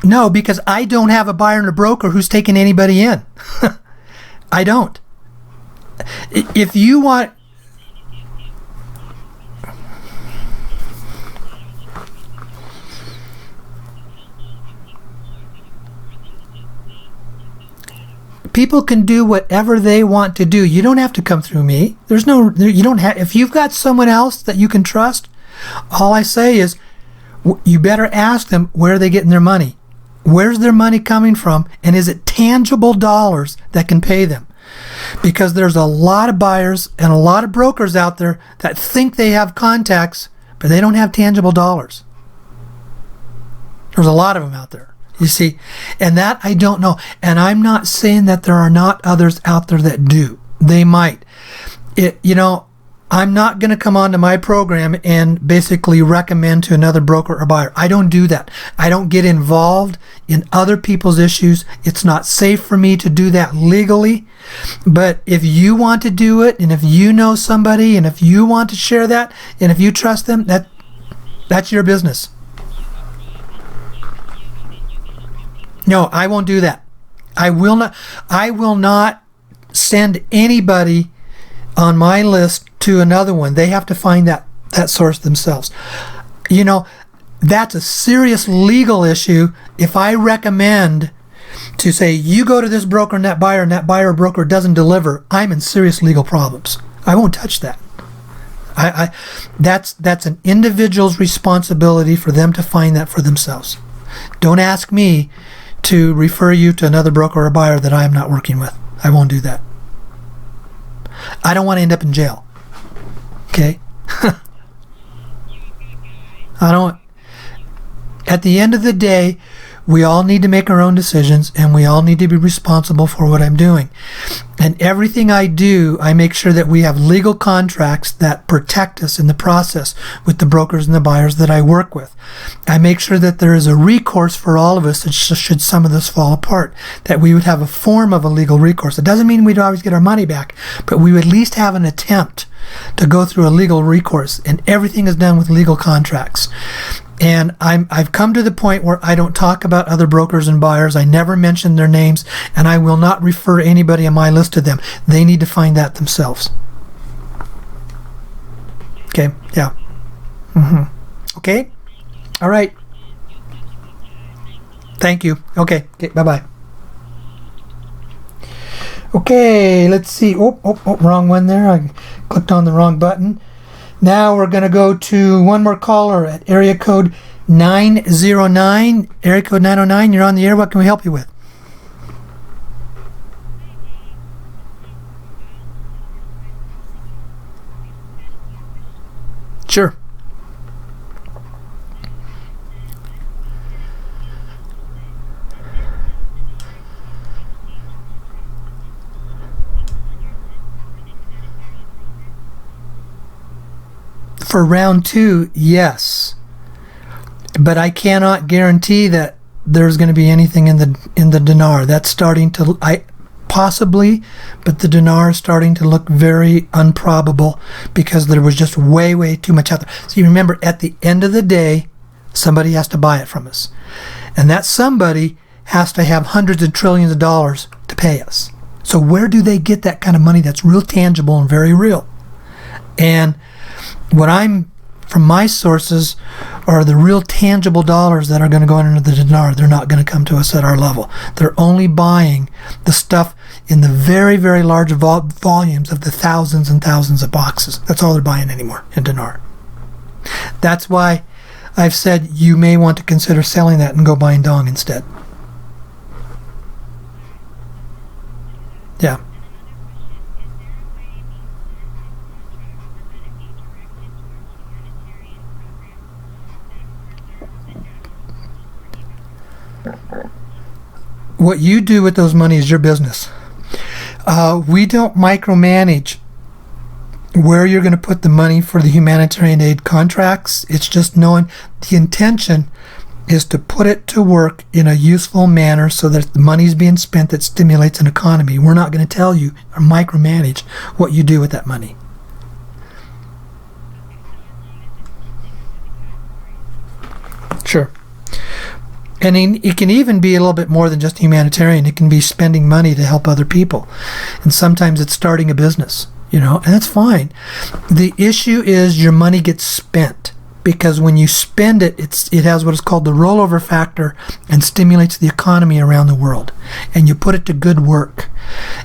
No, because I don't have a buyer and a broker who's taking anybody in. I don't. If you want... People can do whatever they want to do. You don't have to come through me. If you've got someone else that you can trust, all I say is you better ask them where are they getting their money. Where's their money coming from? And is it tangible dollars that can pay them? Because there's a lot of buyers and a lot of brokers out there that think they have contacts, but they don't have tangible dollars. There's a lot of them out there, you see. And that I don't know. And I'm not saying that there are not others out there that do. They might. I'm not going to come onto my program and basically recommend to another broker or buyer. I don't do that. I don't get involved in other people's issues. It's not safe for me to do that legally. But if you want to do it, and if you know somebody, and if you want to share that, and if you trust them, that's your business. No, I won't do that. I will not send anybody on my list to another one. They have to find that source themselves. That's a serious legal issue if I recommend to say, you go to this broker and that buyer or broker doesn't deliver, I'm in serious legal problems. I won't touch that. That's an individual's responsibility for them to find that for themselves. Don't ask me to refer you to another broker or buyer that I am not working with. I won't do that. I don't want to end up in jail. Okay? I don't. At the end of the day, we all need to make our own decisions, and we all need to be responsible for what I'm doing. And everything I do, I make sure that we have legal contracts that protect us in the process with the brokers and the buyers that I work with. I make sure that there is a recourse for all of us should some of this fall apart, that we would have a form of a legal recourse. It doesn't mean we'd always get our money back, but we would at least have an attempt to go through a legal recourse, and everything is done with legal contracts. And I've come to the point where I don't talk about other brokers and buyers. I never mention their names, and I will not refer anybody on my list to them. They need to find that themselves. Okay, yeah. Okay, all right. Thank you. Okay, bye-bye. Okay, let's see. Oh, wrong one there. I clicked on the wrong button. Now we're going to go to one more caller at area code 909. Area code 909, you're on the air. What can we help you with? Sure. For round 2, yes, but I cannot guarantee that there's going to be anything in the dinar. That's starting to, possibly, but the dinar is starting to look very improbable because there was just way too much out there. So you remember, at the end of the day, somebody has to buy it from us, and that somebody has to have hundreds of trillions of dollars to pay us. So where do they get that kind of money that's real tangible and very real? And what I'm, from my sources, are the real tangible dollars that are going to go into the dinar. They're not going to come to us at our level. They're only buying the stuff in the very large volumes of the thousands and thousands of boxes. That's all they're buying anymore in dinar. That's why I've said you may want to consider selling that and go buying dong instead. Yeah. What you do with those money is your business. We don't micromanage where you're going to put the money for the humanitarian aid contracts. It's just knowing the intention is to put it to work in a useful manner so that the money's being spent that stimulates an economy. We're not going to tell you or micromanage what you do with that money. Sure. And it can even be a little bit more than just humanitarian. It can be spending money to help other people. And sometimes it's starting a business, and that's fine. The issue is your money gets spent, because when you spend it, it has what is called the rollover factor and stimulates the economy around the world. And you put it to good work.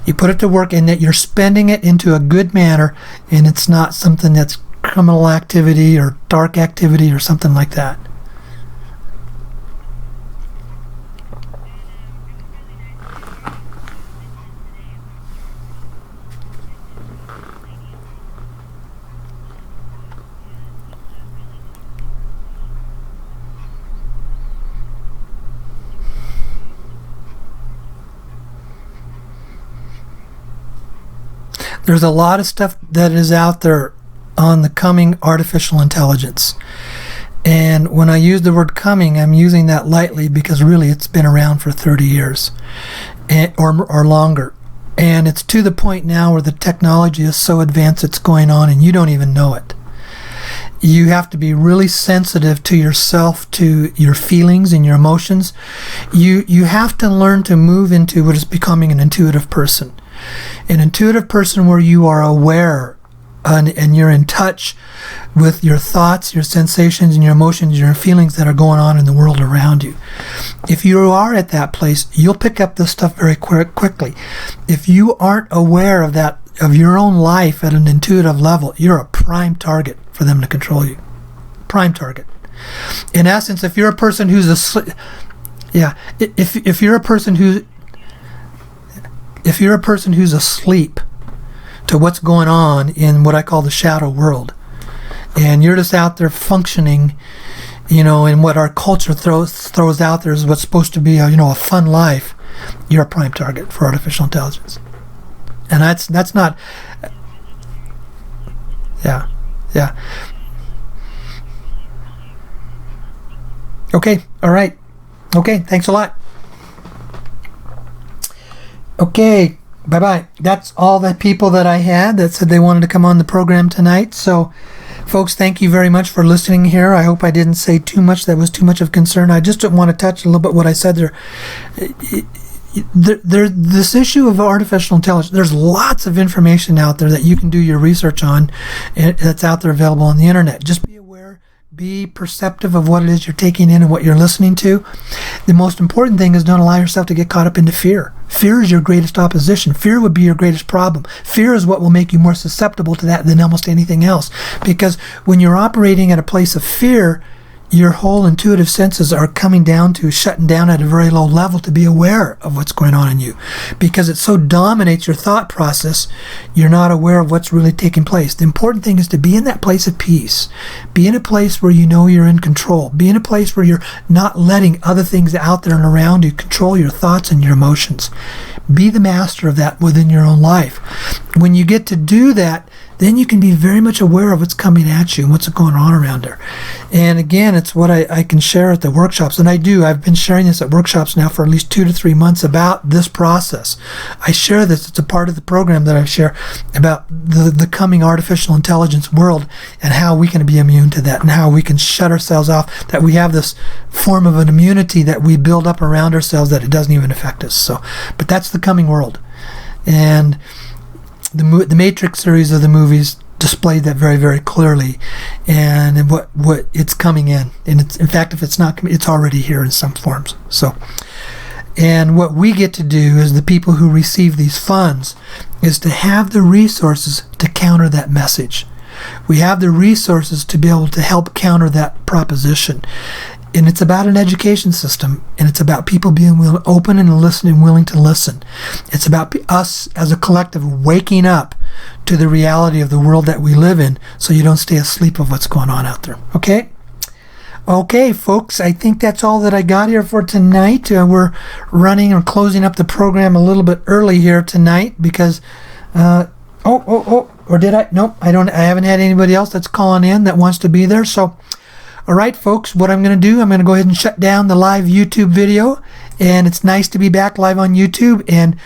You put it to work in that you're spending it into a good manner, and it's not something that's criminal activity or dark activity or something like that. There's a lot of stuff that is out there on the coming artificial intelligence. And when I use the word coming, I'm using that lightly because really it's been around for 30 years or longer. And it's to the point now where the technology is so advanced it's going on and you don't even know it. You have to be really sensitive to yourself, to your feelings and your emotions. You have to learn to move into what is becoming an intuitive person. An intuitive person where you are aware and you're in touch with your thoughts, your sensations, and your emotions, your feelings that are going on in the world around you. If you are at that place, you'll pick up this stuff very quickly. If you aren't aware of that, of your own life at an intuitive level, you're a prime target for them to control you. Prime target. In essence, if you're a person who's asleep, if you're a person who's asleep to what's going on in what I call the shadow world, and you're just out there functioning, in what our culture throws out there is what's supposed to be a fun life, you're a prime target for artificial intelligence. And that's not, yeah. Okay, all right. Okay, thanks a lot. Okay, bye-bye. That's all the people that I had that said they wanted to come on the program tonight. So, folks, thank you very much for listening here. I hope I didn't say too much that was too much of concern. I just want to touch a little bit what I said there. This issue of artificial intelligence, there's lots of information out there that you can do your research on that's out there available on the internet. Just be aware, be perceptive of what it is you're taking in and what you're listening to. The most important thing is don't allow yourself to get caught up into fear. Fear is your greatest opposition. Fear would be your greatest problem. Fear is what will make you more susceptible to that than almost anything else. Because when you're operating at a place of fear, your whole intuitive senses are coming down to shutting down at a very low level to be aware of what's going on in you. Because it so dominates your thought process, you're not aware of what's really taking place. The important thing is to be in that place of peace. Be in a place where you know you're in control. Be in a place where you're not letting other things out there and around you control your thoughts and your emotions. Be the master of that within your own life. When you get to do that, then you can be very much aware of what's coming at you and what's going on around there. And again, it's what I can share at the workshops. And I've been sharing this at workshops now for at least 2 to 3 months about this process. I share this. It's a part of the program that I share about the coming artificial intelligence world and how we can be immune to that and how we can shut ourselves off, that we have this form of an immunity that we build up around ourselves that it doesn't even affect us. But that's the coming world. And the Matrix series of the movies displayed that very, very clearly, and what it's coming in. And it's, in fact, if it's not, it's already here in some forms. And what we get to do as the people who receive these funds is to have the resources to counter that message. We have the resources to be able to help counter that proposition. And it's about an education system, and it's about people being open and listening, willing to listen. It's about us as a collective waking up to the reality of the world that we live in, so you don't stay asleep of what's going on out there. Okay? Okay, folks, I think that's all that I got here for tonight. We're running or closing up the program a little bit early here tonight because, or did I? Nope, I haven't had anybody else that's calling in that wants to be there, so... All right, folks, what I'm going to do, I'm going to go ahead and shut down the live YouTube video. And it's nice to be back live on YouTube. And